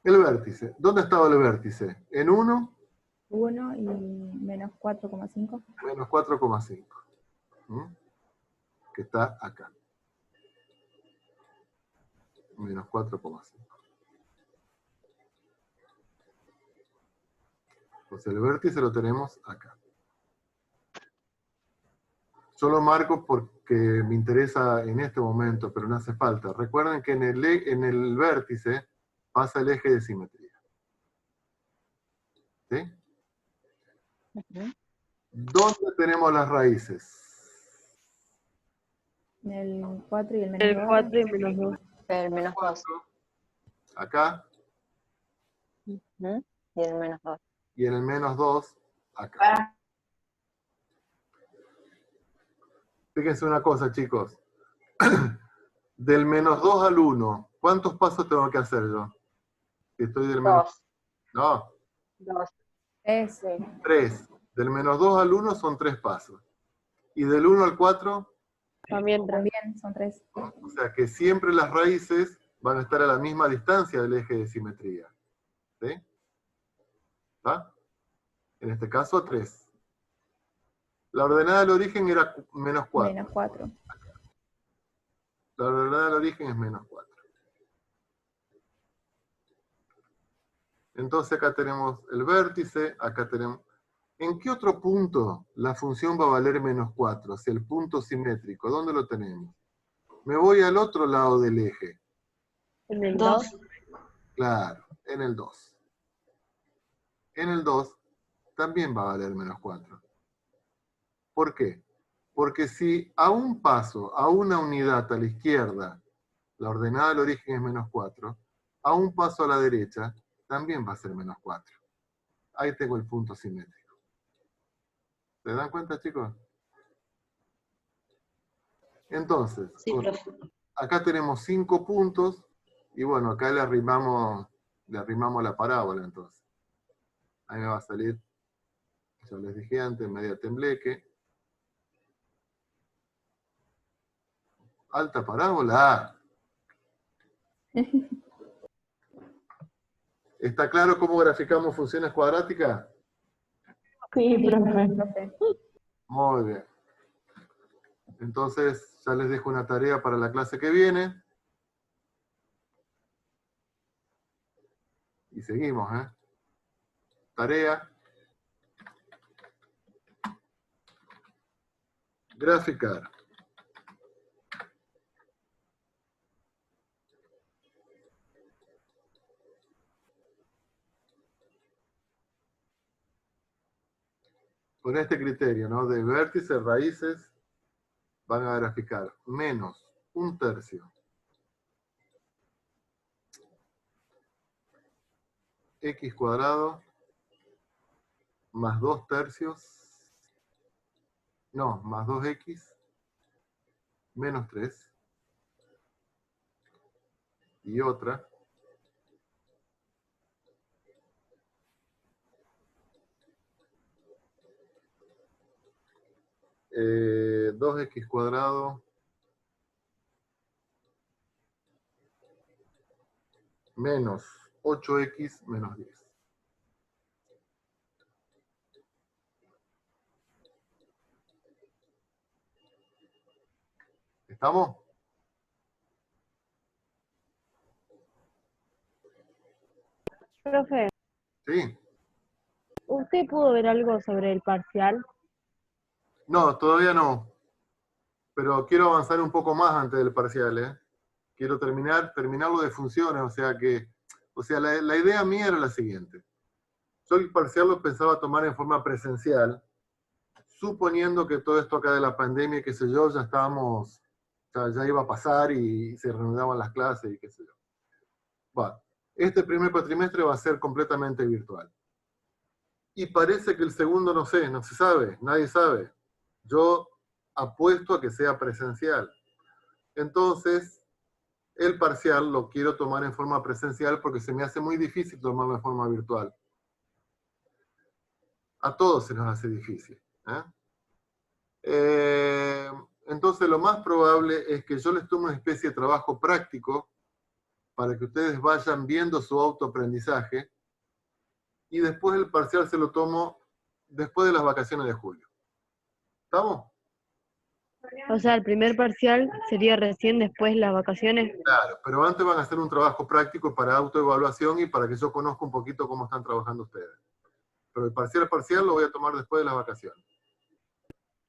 el vértice. ¿Dónde estaba el vértice? En 1, 1 y menos 4,5. menos 4,5. Que está acá. Menos 4,5. Pues el vértice lo tenemos acá. Yo lo marco porque me interesa en este momento, pero no hace falta. Recuerden que en el vértice pasa el eje de simetría. ¿Sí? Ujú. ¿Dónde tenemos las raíces? En el 4 y el menos El 2. 4 y menos 2. El menos 2. Acá, Ujú. Y el menos 2. y en el menos 2, acá. Fíjense una cosa, chicos. Del menos 2 al 1, ¿cuántos pasos tengo que hacer yo? Si estoy del menos... 2. No, 2. Es Sí. 3. Del menos 2 al 1 son 3 pasos. Y del 1 al 4, También 3. también, son 3. o sea que siempre las raíces van a estar a la misma distancia del eje de simetría. ¿Sí? ¿Está? En este caso, 3. La ordenada del origen era menos 4. Menos 4. La ordenada del origen es menos 4. Entonces acá tenemos el vértice, acá tenemos... ¿En qué otro punto la función va a valer menos 4? Si el punto simétrico, ¿dónde lo tenemos? Me voy al otro lado del eje. En el 2. 2. Claro, en el 2. En el 2 también va a valer menos 4. ¿Por qué? Porque si a un paso, a una unidad a la izquierda, la ordenada del origen es menos 4, a un paso a la derecha también va a ser menos 4. Ahí tengo el punto simétrico. ¿Se dan cuenta, chicos? Entonces, Sí, profe. acá tenemos 5 puntos, y bueno, acá le arrimamos la parábola, entonces. Ahí me va a salir, ya les dije antes, media tembleque. Alta parábola. ¿Está claro cómo graficamos funciones cuadráticas? Sí, profe. Profe. Muy bien. Entonces, ya les dejo una tarea para la clase que viene. Y seguimos, ¿eh? Tarea. Graficar. Con este criterio, ¿no? De vértices, raíces, van a graficar menos 1/3 x cuadrado más 2/3, no, más 2x menos 3, y otra 2x cuadrado menos 8x menos 10. ¿Estamos? Profe, Sí. ¿usted pudo ver algo sobre el parcial? No, todavía no. Pero quiero avanzar un poco más antes del parcial, ¿eh? Quiero terminarlo de funciones, o sea, la idea mía era la siguiente. Yo el parcial lo pensaba tomar en forma presencial, suponiendo que todo esto acá de la pandemia, qué sé yo, ya iba a pasar y se reanudaban las clases y qué sé yo. Bueno, este primer cuatrimestre va a ser completamente virtual. Y parece que el segundo no se sabe, nadie sabe. Yo apuesto a que sea presencial. Entonces, el parcial lo quiero tomar en forma presencial porque se me hace muy difícil tomarlo en forma virtual. A todos se nos hace difícil. Entonces lo más probable es que yo les tome una especie de trabajo práctico para que ustedes vayan viendo su autoaprendizaje y después el parcial se lo tomo después de las vacaciones de julio. ¿Estamos? O sea, el primer parcial sería recién después de las vacaciones. Claro, pero antes van a hacer un trabajo práctico para autoevaluación y para que yo conozca un poquito cómo están trabajando ustedes. Pero el parcial lo voy a tomar después de las vacaciones.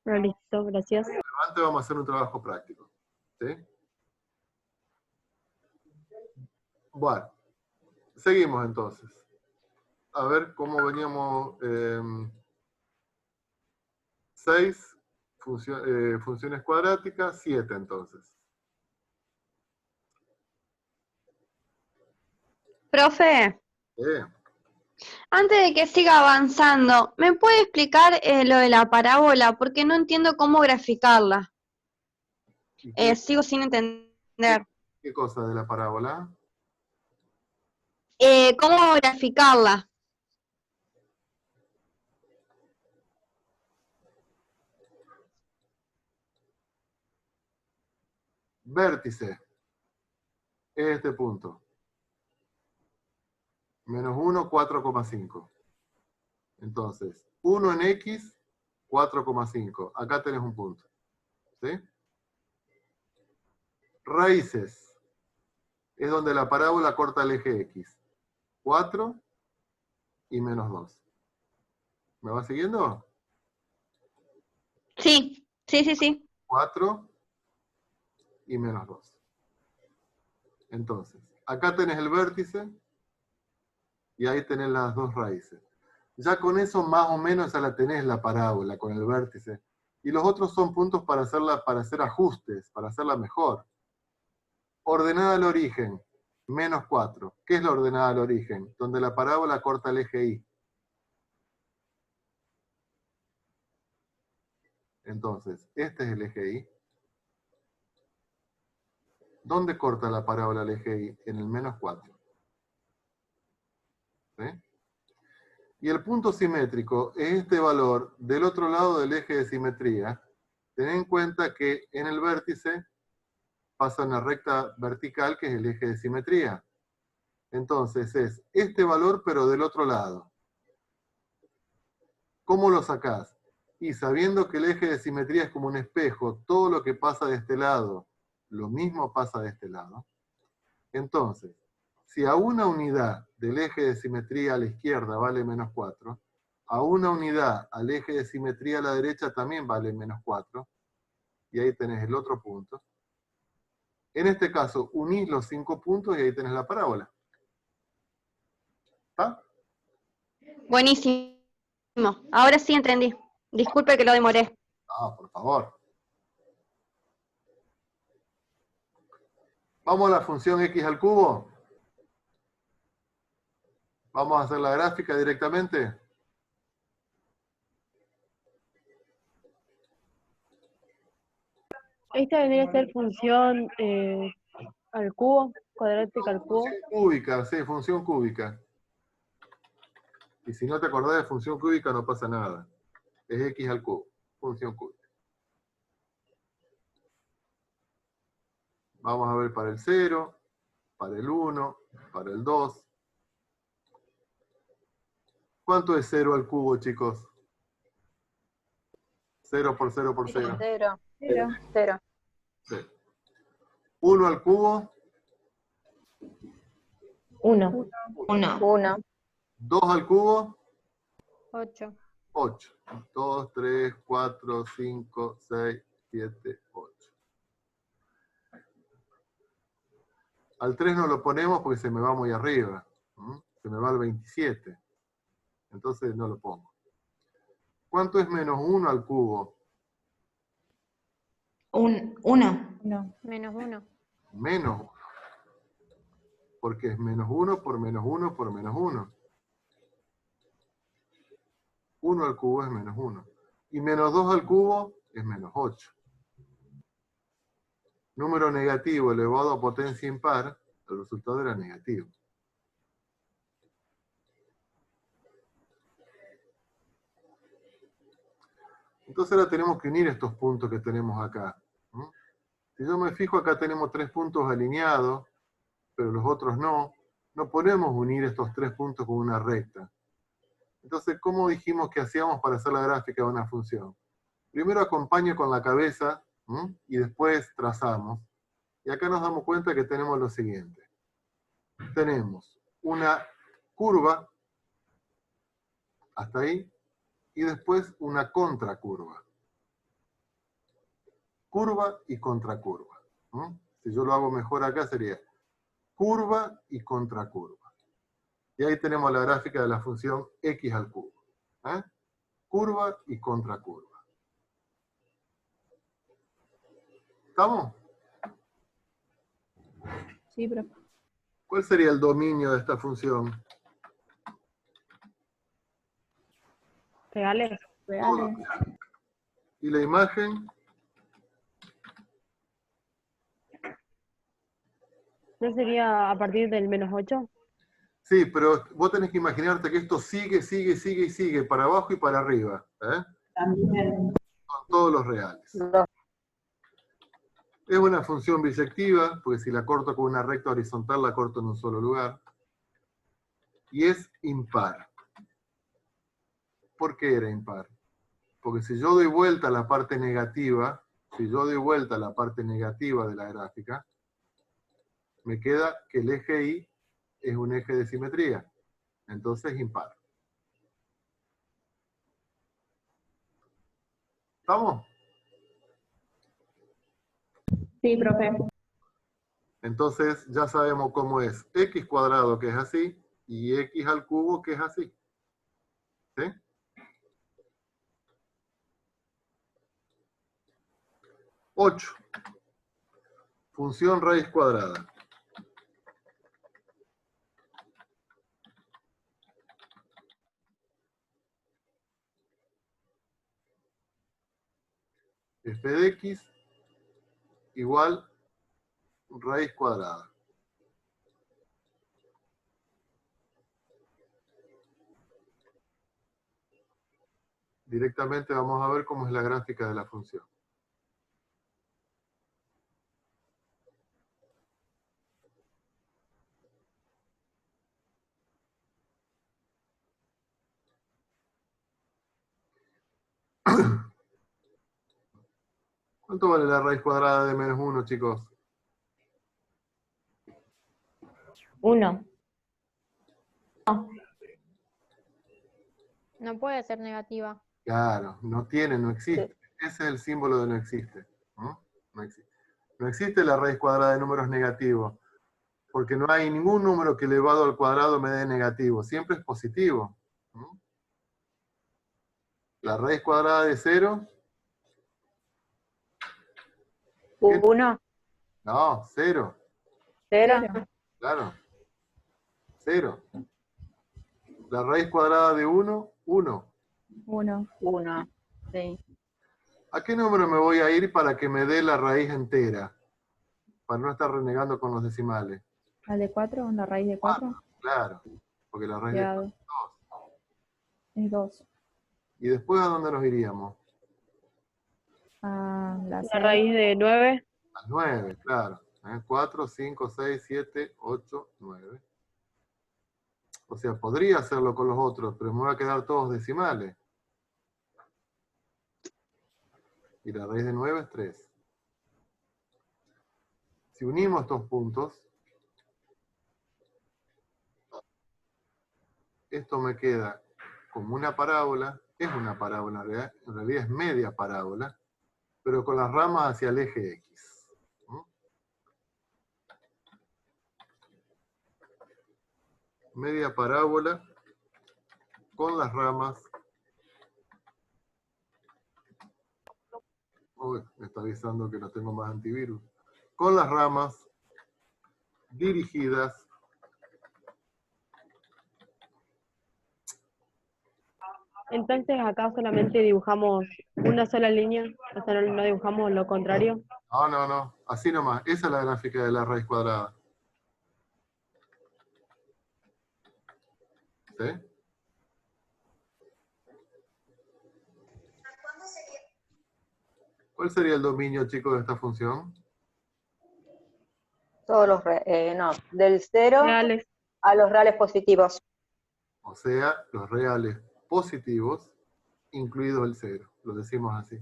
Bueno, listo, gracias. Pero antes vamos a hacer un trabajo práctico. ¿Sí? Bueno, seguimos entonces. A ver cómo veníamos. 6 funciones cuadráticas, 7 entonces. Profe, Eh, antes de que siga avanzando, ¿me puede explicar lo de la parábola? Porque no entiendo cómo graficarla. ¿Y qué, Sigo sin entender. qué cosa de la parábola? ¿Cómo graficarla? Vértice. Este punto. Menos 1, 4,5. Entonces, 1 en X, 4,5. Acá tenés un punto. ¿Sí? Raíces. Es donde la parábola corta el eje X. 4 y menos 2. ¿Me va siguiendo? Sí, sí. 4 y menos 2. Entonces, acá tenés el vértice y ahí tenés las dos raíces. Ya con eso más o menos ya la tenés la parábola con el vértice. Y los otros son puntos para hacer ajustes, para hacerla mejor. Ordenada al origen, menos 4. ¿Qué es la ordenada al origen? Donde la parábola corta el eje Y. Entonces, este es el eje Y. ¿Dónde corta la parábola el eje Y? En el menos 4. ¿Sí? Y el punto simétrico es este valor del otro lado del eje de simetría. Ten en cuenta que en el vértice pasa una recta vertical que es el eje de simetría. Entonces es este valor pero del otro lado. ¿Cómo lo sacás? Y sabiendo que el eje de simetría es como un espejo, todo lo que pasa de este lado, lo mismo pasa de este lado. Entonces, si a una unidad del eje de simetría a la izquierda vale menos 4, a una unidad al eje de simetría a la derecha también vale menos 4, y ahí tenés el otro punto. En este caso, unís los 5 puntos y ahí tenés la parábola. ¿Está? Buenísimo. Ahora sí entendí. Disculpe que lo demoré. Ah, por favor. Vamos a la función x al cubo. Vamos a hacer la gráfica directamente. Esta vendría a ser función al cubo, cuadrática al cubo. Función cúbica, sí, función cúbica. Y si no te acordás de función cúbica no pasa nada. Es x al cubo, función cúbica. Vamos a ver para el 0, para el 1, para el 2. ¿Cuánto es 0 al cubo, chicos? 0 por 0 por 0. 0. 0. 0. Sí. 1 al cubo. 1. 1. 1. 2 al cubo. 8. 8. 2, 3, 4, 5, 6, 7, 8. Al 3 no lo ponemos porque se me va muy arriba. Se me va al 27. Entonces no lo pongo. ¿Cuánto es menos 1 al cubo? 1. 1. Menos 1. Menos 1. Porque es menos 1 por menos 1 por menos 1. 1 al cubo es menos 1. Y menos 2 al cubo es menos 8. número negativo elevado a potencia impar, el resultado era negativo. Entonces ahora tenemos que unir estos puntos que tenemos acá. Si yo me fijo, acá tenemos 3 puntos alineados, pero los otros no. No podemos unir estos 3 puntos con una recta. Entonces, ¿cómo dijimos que hacíamos para hacer la gráfica de una función? Primero acompaño con la cabeza, y después trazamos. Y acá nos damos cuenta que tenemos lo siguiente. Tenemos una curva, hasta ahí, y después una contracurva. Curva y contracurva. Si yo lo hago mejor acá sería curva y contracurva. Y ahí tenemos la gráfica de la función x al cubo. Curva y contracurva. ¿Estamos? Sí, profe. ¿Cuál sería el dominio de esta función? Reales. Reales. ¿Y la imagen? ¿No sería a partir del -8? Sí, pero vos tenés que imaginarte que esto sigue, sigue, sigue y sigue, para abajo y para arriba. También. Son todos los reales. Dos. Es una función bisectiva, porque si la corto con una recta horizontal, la corto en un solo lugar. Y es impar. ¿Por qué era impar? Porque si yo doy vuelta a la parte negativa, si yo doy vuelta a la parte negativa de la gráfica, me queda que el eje Y es un eje de simetría. Entonces es impar. ¿Estamos? Sí, profe. Entonces ya sabemos cómo es x cuadrado, que es así, y x al cubo, que es así. ¿Sí? 8. Función raíz cuadrada. F de x igual raíz cuadrada. Directamente vamos a ver cómo es la gráfica de la función. ¿Cuánto vale la raíz cuadrada de -1, chicos? 1. No puede ser negativa. Claro, no tiene, no existe. Ese es el símbolo de no existe. No existe. No existe la raíz cuadrada de números negativos, porque no hay ningún número que elevado al cuadrado me dé negativo. Siempre es positivo. La raíz cuadrada de 0. 1. No, 0. 0. Claro. 0. La raíz cuadrada de 1, 1. 1. 1. Sí. ¿A qué número me voy a ir para que me dé la raíz entera? Para no estar renegando con los decimales. ¿Al de 4? ¿La raíz de 4? Claro, porque la raíz de 4 es 2. Es 2. ¿Y después a dónde nos iríamos? A la La raíz de 9. Al 9, claro. 4, 5, 6, 7, 8, 9. O sea, podría hacerlo con los otros, pero me voy a quedar todos decimales. Y la raíz de 9 es 3. Si unimos estos puntos, esto me queda como una parábola. Es una parábola, en realidad es media parábola, pero con las ramas hacia el eje X. Media parábola con las ramas. Uy, me está avisando que no tengo más antivirus. Con las ramas dirigidas Entonces acá solamente dibujamos una sola línea, o sea, no dibujamos lo contrario. no. así nomás. Esa es la gráfica de la raíz cuadrada. ¿Sí? ¿Cuál sería el dominio, chicos, de esta función? Todos los, no, del 0 Reales. a los reales positivos. O sea, los reales positivos, incluido el 0. Lo decimos así.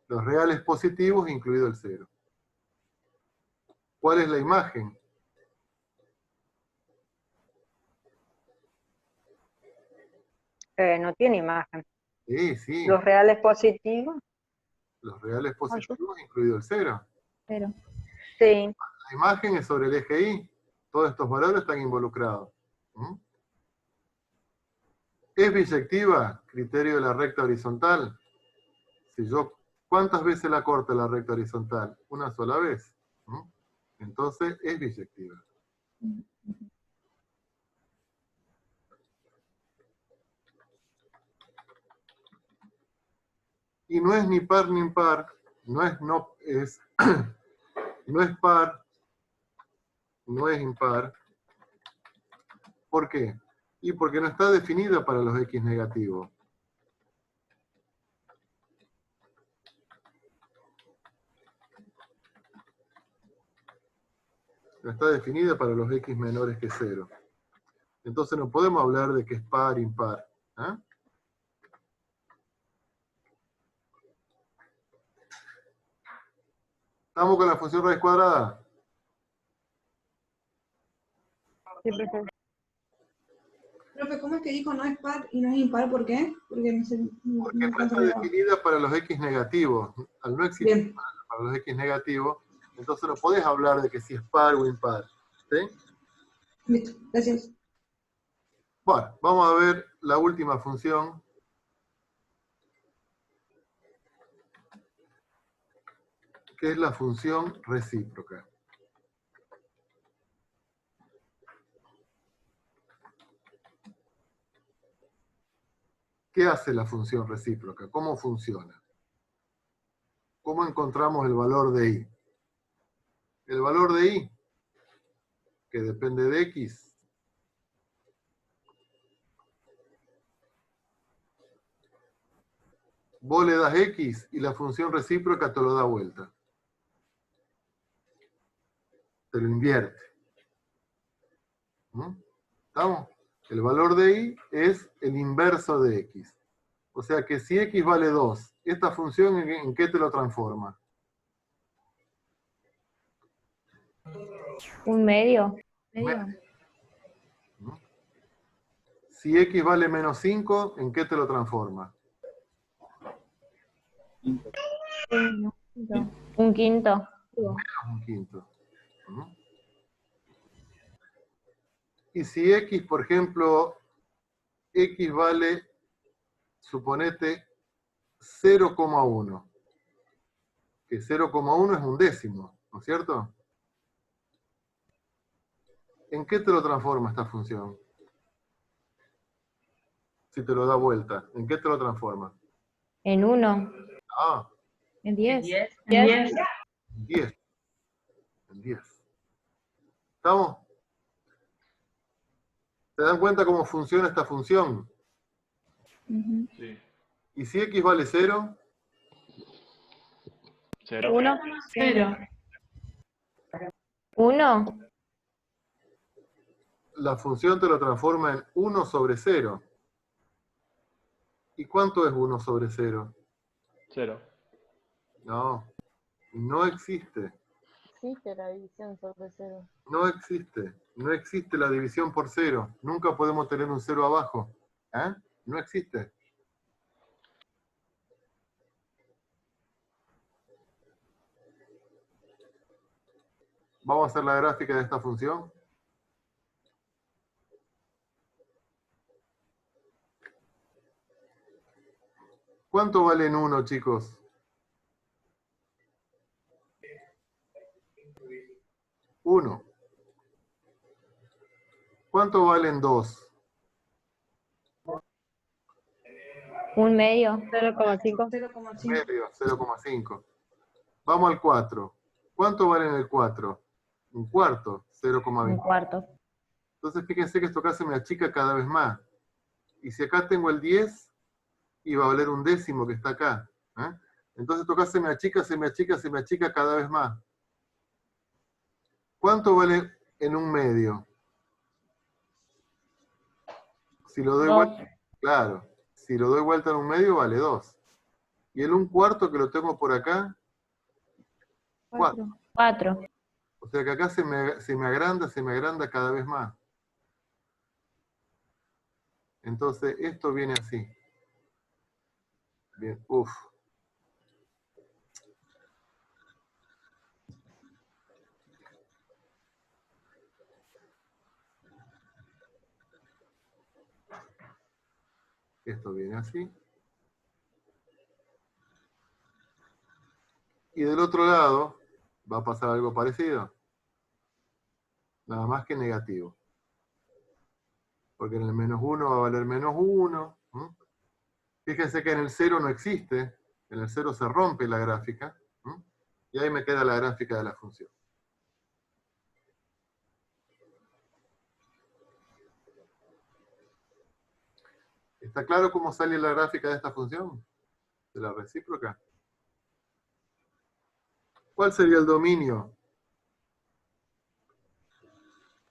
Los reales positivos, incluido el 0. ¿Cuál es la imagen? No tiene imagen. Sí. Los reales positivos. Los reales positivos, incluido el 0. Cero. Sí. La imagen es sobre el eje Y. Todos estos valores están involucrados. ¿Es biyectiva? Criterio de la recta horizontal. ¿Cuántas veces la corta la recta horizontal? Una sola vez. Entonces es biyectiva. Y no es ni par ni impar. No es par. No es impar. ¿Por qué? Y porque no está definida para los X negativos. No está definida para los X menores que 0. Entonces no podemos hablar de que es par, impar. ¿Ah? ¿Estamos con la función raíz cuadrada? Sí, profe. Profe, ¿cómo es que dijo no es par y no es impar? ¿Por qué? Porque no sé. Porque no está definida para los X negativos. Al no existir Bien. para los X negativos, entonces no podés hablar de que si es par o impar. ¿Sí? Listo, gracias. Bueno, vamos a ver la última función. Que es la función recíproca. ¿Qué hace la función recíproca? ¿Cómo funciona? ¿Cómo encontramos el valor de y? El valor de y, que depende de x, vos le das x y la función recíproca te lo da vuelta. Te lo invierte. ¿Estamos? El valor de y es el inverso de x. O sea que si x vale 2, ¿esta función en qué te lo transforma? Un medio. Si x vale menos 5, ¿en qué te lo transforma? Un quinto. Un quinto. Y si x, por ejemplo, x vale, suponete, 0,1, que 0,1 es un décimo, ¿no es cierto? ¿En qué te lo transforma esta función? Si te lo da vuelta, ¿en qué te lo transforma? En 1. Ah, En 10. 10. en 10. En 10. ¿Estamos? ¿Se dan cuenta cómo funciona esta función? Ujú. Sí. ¿Y si x vale 0? 0. 1. 0. 1. La función te lo transforma en 1 sobre 0. ¿Y cuánto es 1 sobre 0? 0. No, no existe. Existe la división sobre 0. No existe. No existe la división por 0. Nunca podemos tener un 0 abajo. ¿Eh? No existe. Vamos a hacer la gráfica de esta función. ¿Cuánto valen 1, chicos? 1. ¿Cuánto valen 2? Un medio. 0,5. 0,5. Medio, 0,5. Vamos al 4. ¿Cuánto vale en el 4? Un cuarto, Un 0,20. cuarto. Entonces fíjense que esto acá se me achica cada vez más. Y si acá tengo el 10, iba a valer un décimo que está acá. ¿Eh? Entonces esto acá se me achica, se me achica, se me achica cada vez más. ¿Cuánto vale en un medio? Si lo doy 2. vuelta, claro, si lo doy vuelta en un medio vale 2. Y el un cuarto que lo tengo por acá, 4. 4. O sea que acá se me agranda cada vez más. Entonces esto viene así. Bien, uff. Esto viene así. Y del otro lado va a pasar algo parecido. Nada más que negativo. Porque en el menos 1 va a valer menos 1. ¿Mm? Fíjense que en el 0 no existe. En el 0 se rompe la gráfica. ¿Mm? Y ahí me queda la gráfica de la función. ¿Está claro cómo sale la gráfica de esta función? De la recíproca. ¿Cuál sería el dominio?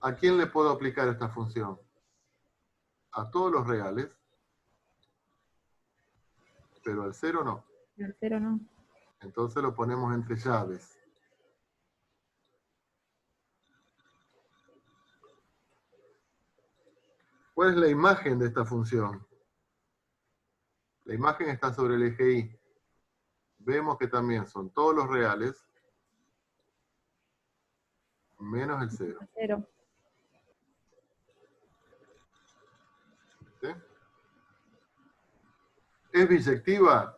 ¿A quién le puedo aplicar esta función? A todos los reales, pero al 0 no. El 0 no. Entonces lo ponemos entre llaves. ¿Cuál es la imagen de esta función? La imagen está sobre el eje Y. Vemos que también son todos los reales menos el 0. 0. ¿Sí? ¿Es biyectiva?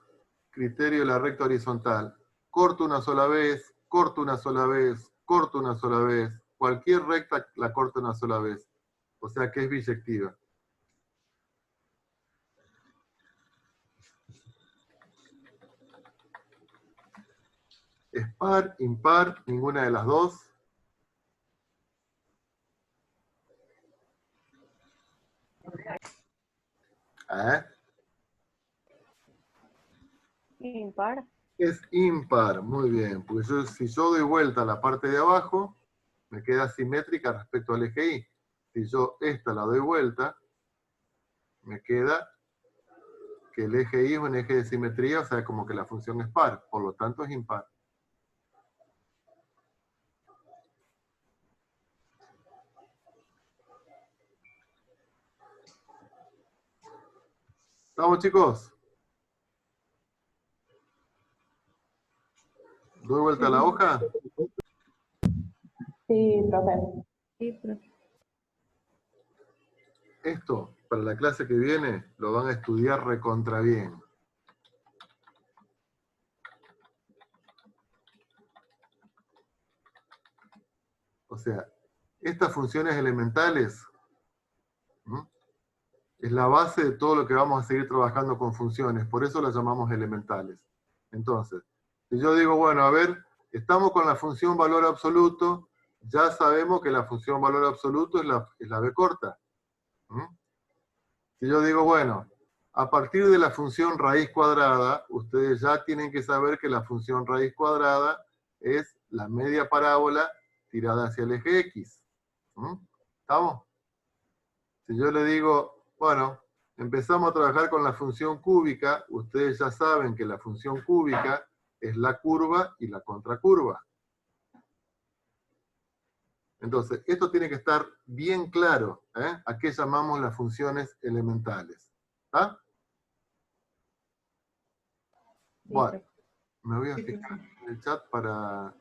Criterio de la recta horizontal. Corto una sola vez, corto una sola vez, corto una sola vez. Cualquier recta la corto una sola vez. O sea que es biyectiva. ¿Es par, impar? Ninguna de las dos. ¿Eh? Impar. Es impar, muy bien. Porque si yo doy vuelta a la parte de abajo, me queda simétrica respecto al eje Y. Si yo esta la doy vuelta, me queda que el eje Y es un eje de simetría, o sea, como que la función es par, por lo tanto es impar. ¿Estamos, chicos? ¿Doy vuelta a la hoja? Sí, profe. Sí, profe. Esto, para la clase que viene, lo van a estudiar recontra bien. O sea, estas funciones elementales, ¿m? Es la base de todo lo que vamos a seguir trabajando con funciones, por eso las llamamos elementales. Entonces, si yo digo, bueno, a ver, estamos con la función valor absoluto, ya sabemos que la función valor absoluto es la b corta. ¿Mm? Si yo digo, bueno, a partir de la función raíz cuadrada, ustedes ya tienen que saber que la función raíz cuadrada es la media parábola tirada hacia el eje X. ¿Mm? ¿Estamos? Si yo le digo, bueno, empezamos a trabajar con la función cúbica, ustedes ya saben que la función cúbica es la curva y la contracurva. Entonces, esto tiene que estar bien claro, ¿eh? ¿A qué llamamos las funciones elementales? ¿Está? Bueno, me voy a fijar en el chat para...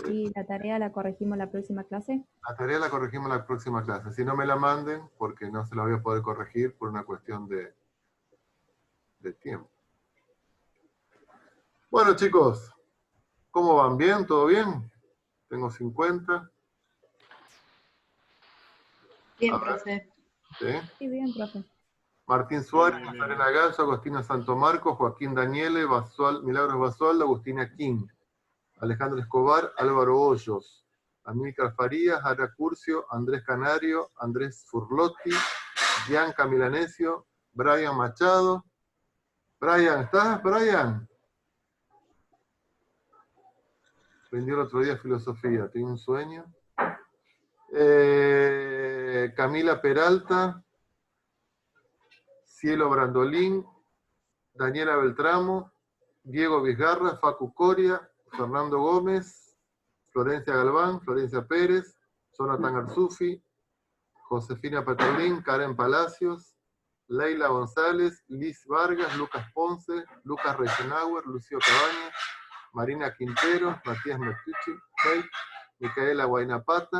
¿Y la tarea la corregimos la próxima clase? La tarea la corregimos en la próxima clase. Si no me la manden, porque no se la voy a poder corregir por una cuestión de tiempo. Bueno, chicos, ¿cómo van? ¿Bien? ¿Todo bien? Tengo 50. Bien, A ver. profe. ¿Sí? Sí, bien, profe. Martín Suárez, Nazarena Gallo, Agostina Santomarco, Joaquín Daniele, Milagros Basualdo, Agustina King, Alejandro Escobar, Álvaro Hoyos, Amílcar Farías, Ara Curcio, Andrés Canario, Andrés Furlotti, Bianca Milanesio, Brian Machado. Brian, ¿estás, Brian? Aprendió el otro día filosofía, tengo un sueño. Camila Peralta, Cielo Brandolín, Daniela Beltramo, Diego Vizgarra, Facu Coria, Fernando Gómez, Florencia Galván, Florencia Pérez, Jonathan Arzufi, Josefina Pataulín, Karen Palacios, Leila González, Liz Vargas, Lucas Ponce, Lucas Reichenauer, Lucio Cabañas, Marina Quintero, Matías Mertucci, Micaela Guainapata,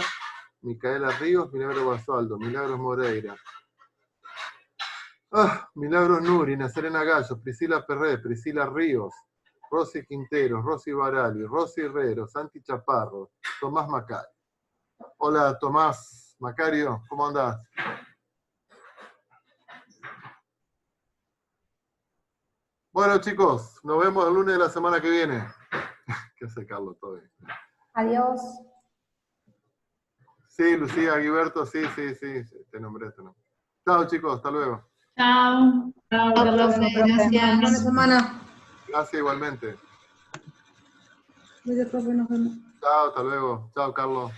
Micaela Ríos, Milagros Basualdo, Milagros Moreira, Milagros Nuri, Nazarena Gallo, Priscila Perret, Priscila Ríos, Rosy Quintero, Rosy Barali, Rosy Herrero, Santi Chaparro, Tomás Macario. Hola Tomás, Macario, ¿cómo andás? Bueno chicos, nos vemos el lunes de la semana que viene. ¿Qué hace Carlos? Todo bien. Adiós. Sí, Lucía, Guiberto, sí, te nombré. Chao chicos, hasta luego. Chao. Chao, profe. Buena Gracias. semana. Gracias igualmente. Gracias, profe, nos vemos. Chao, hasta luego. Chao, Carlos.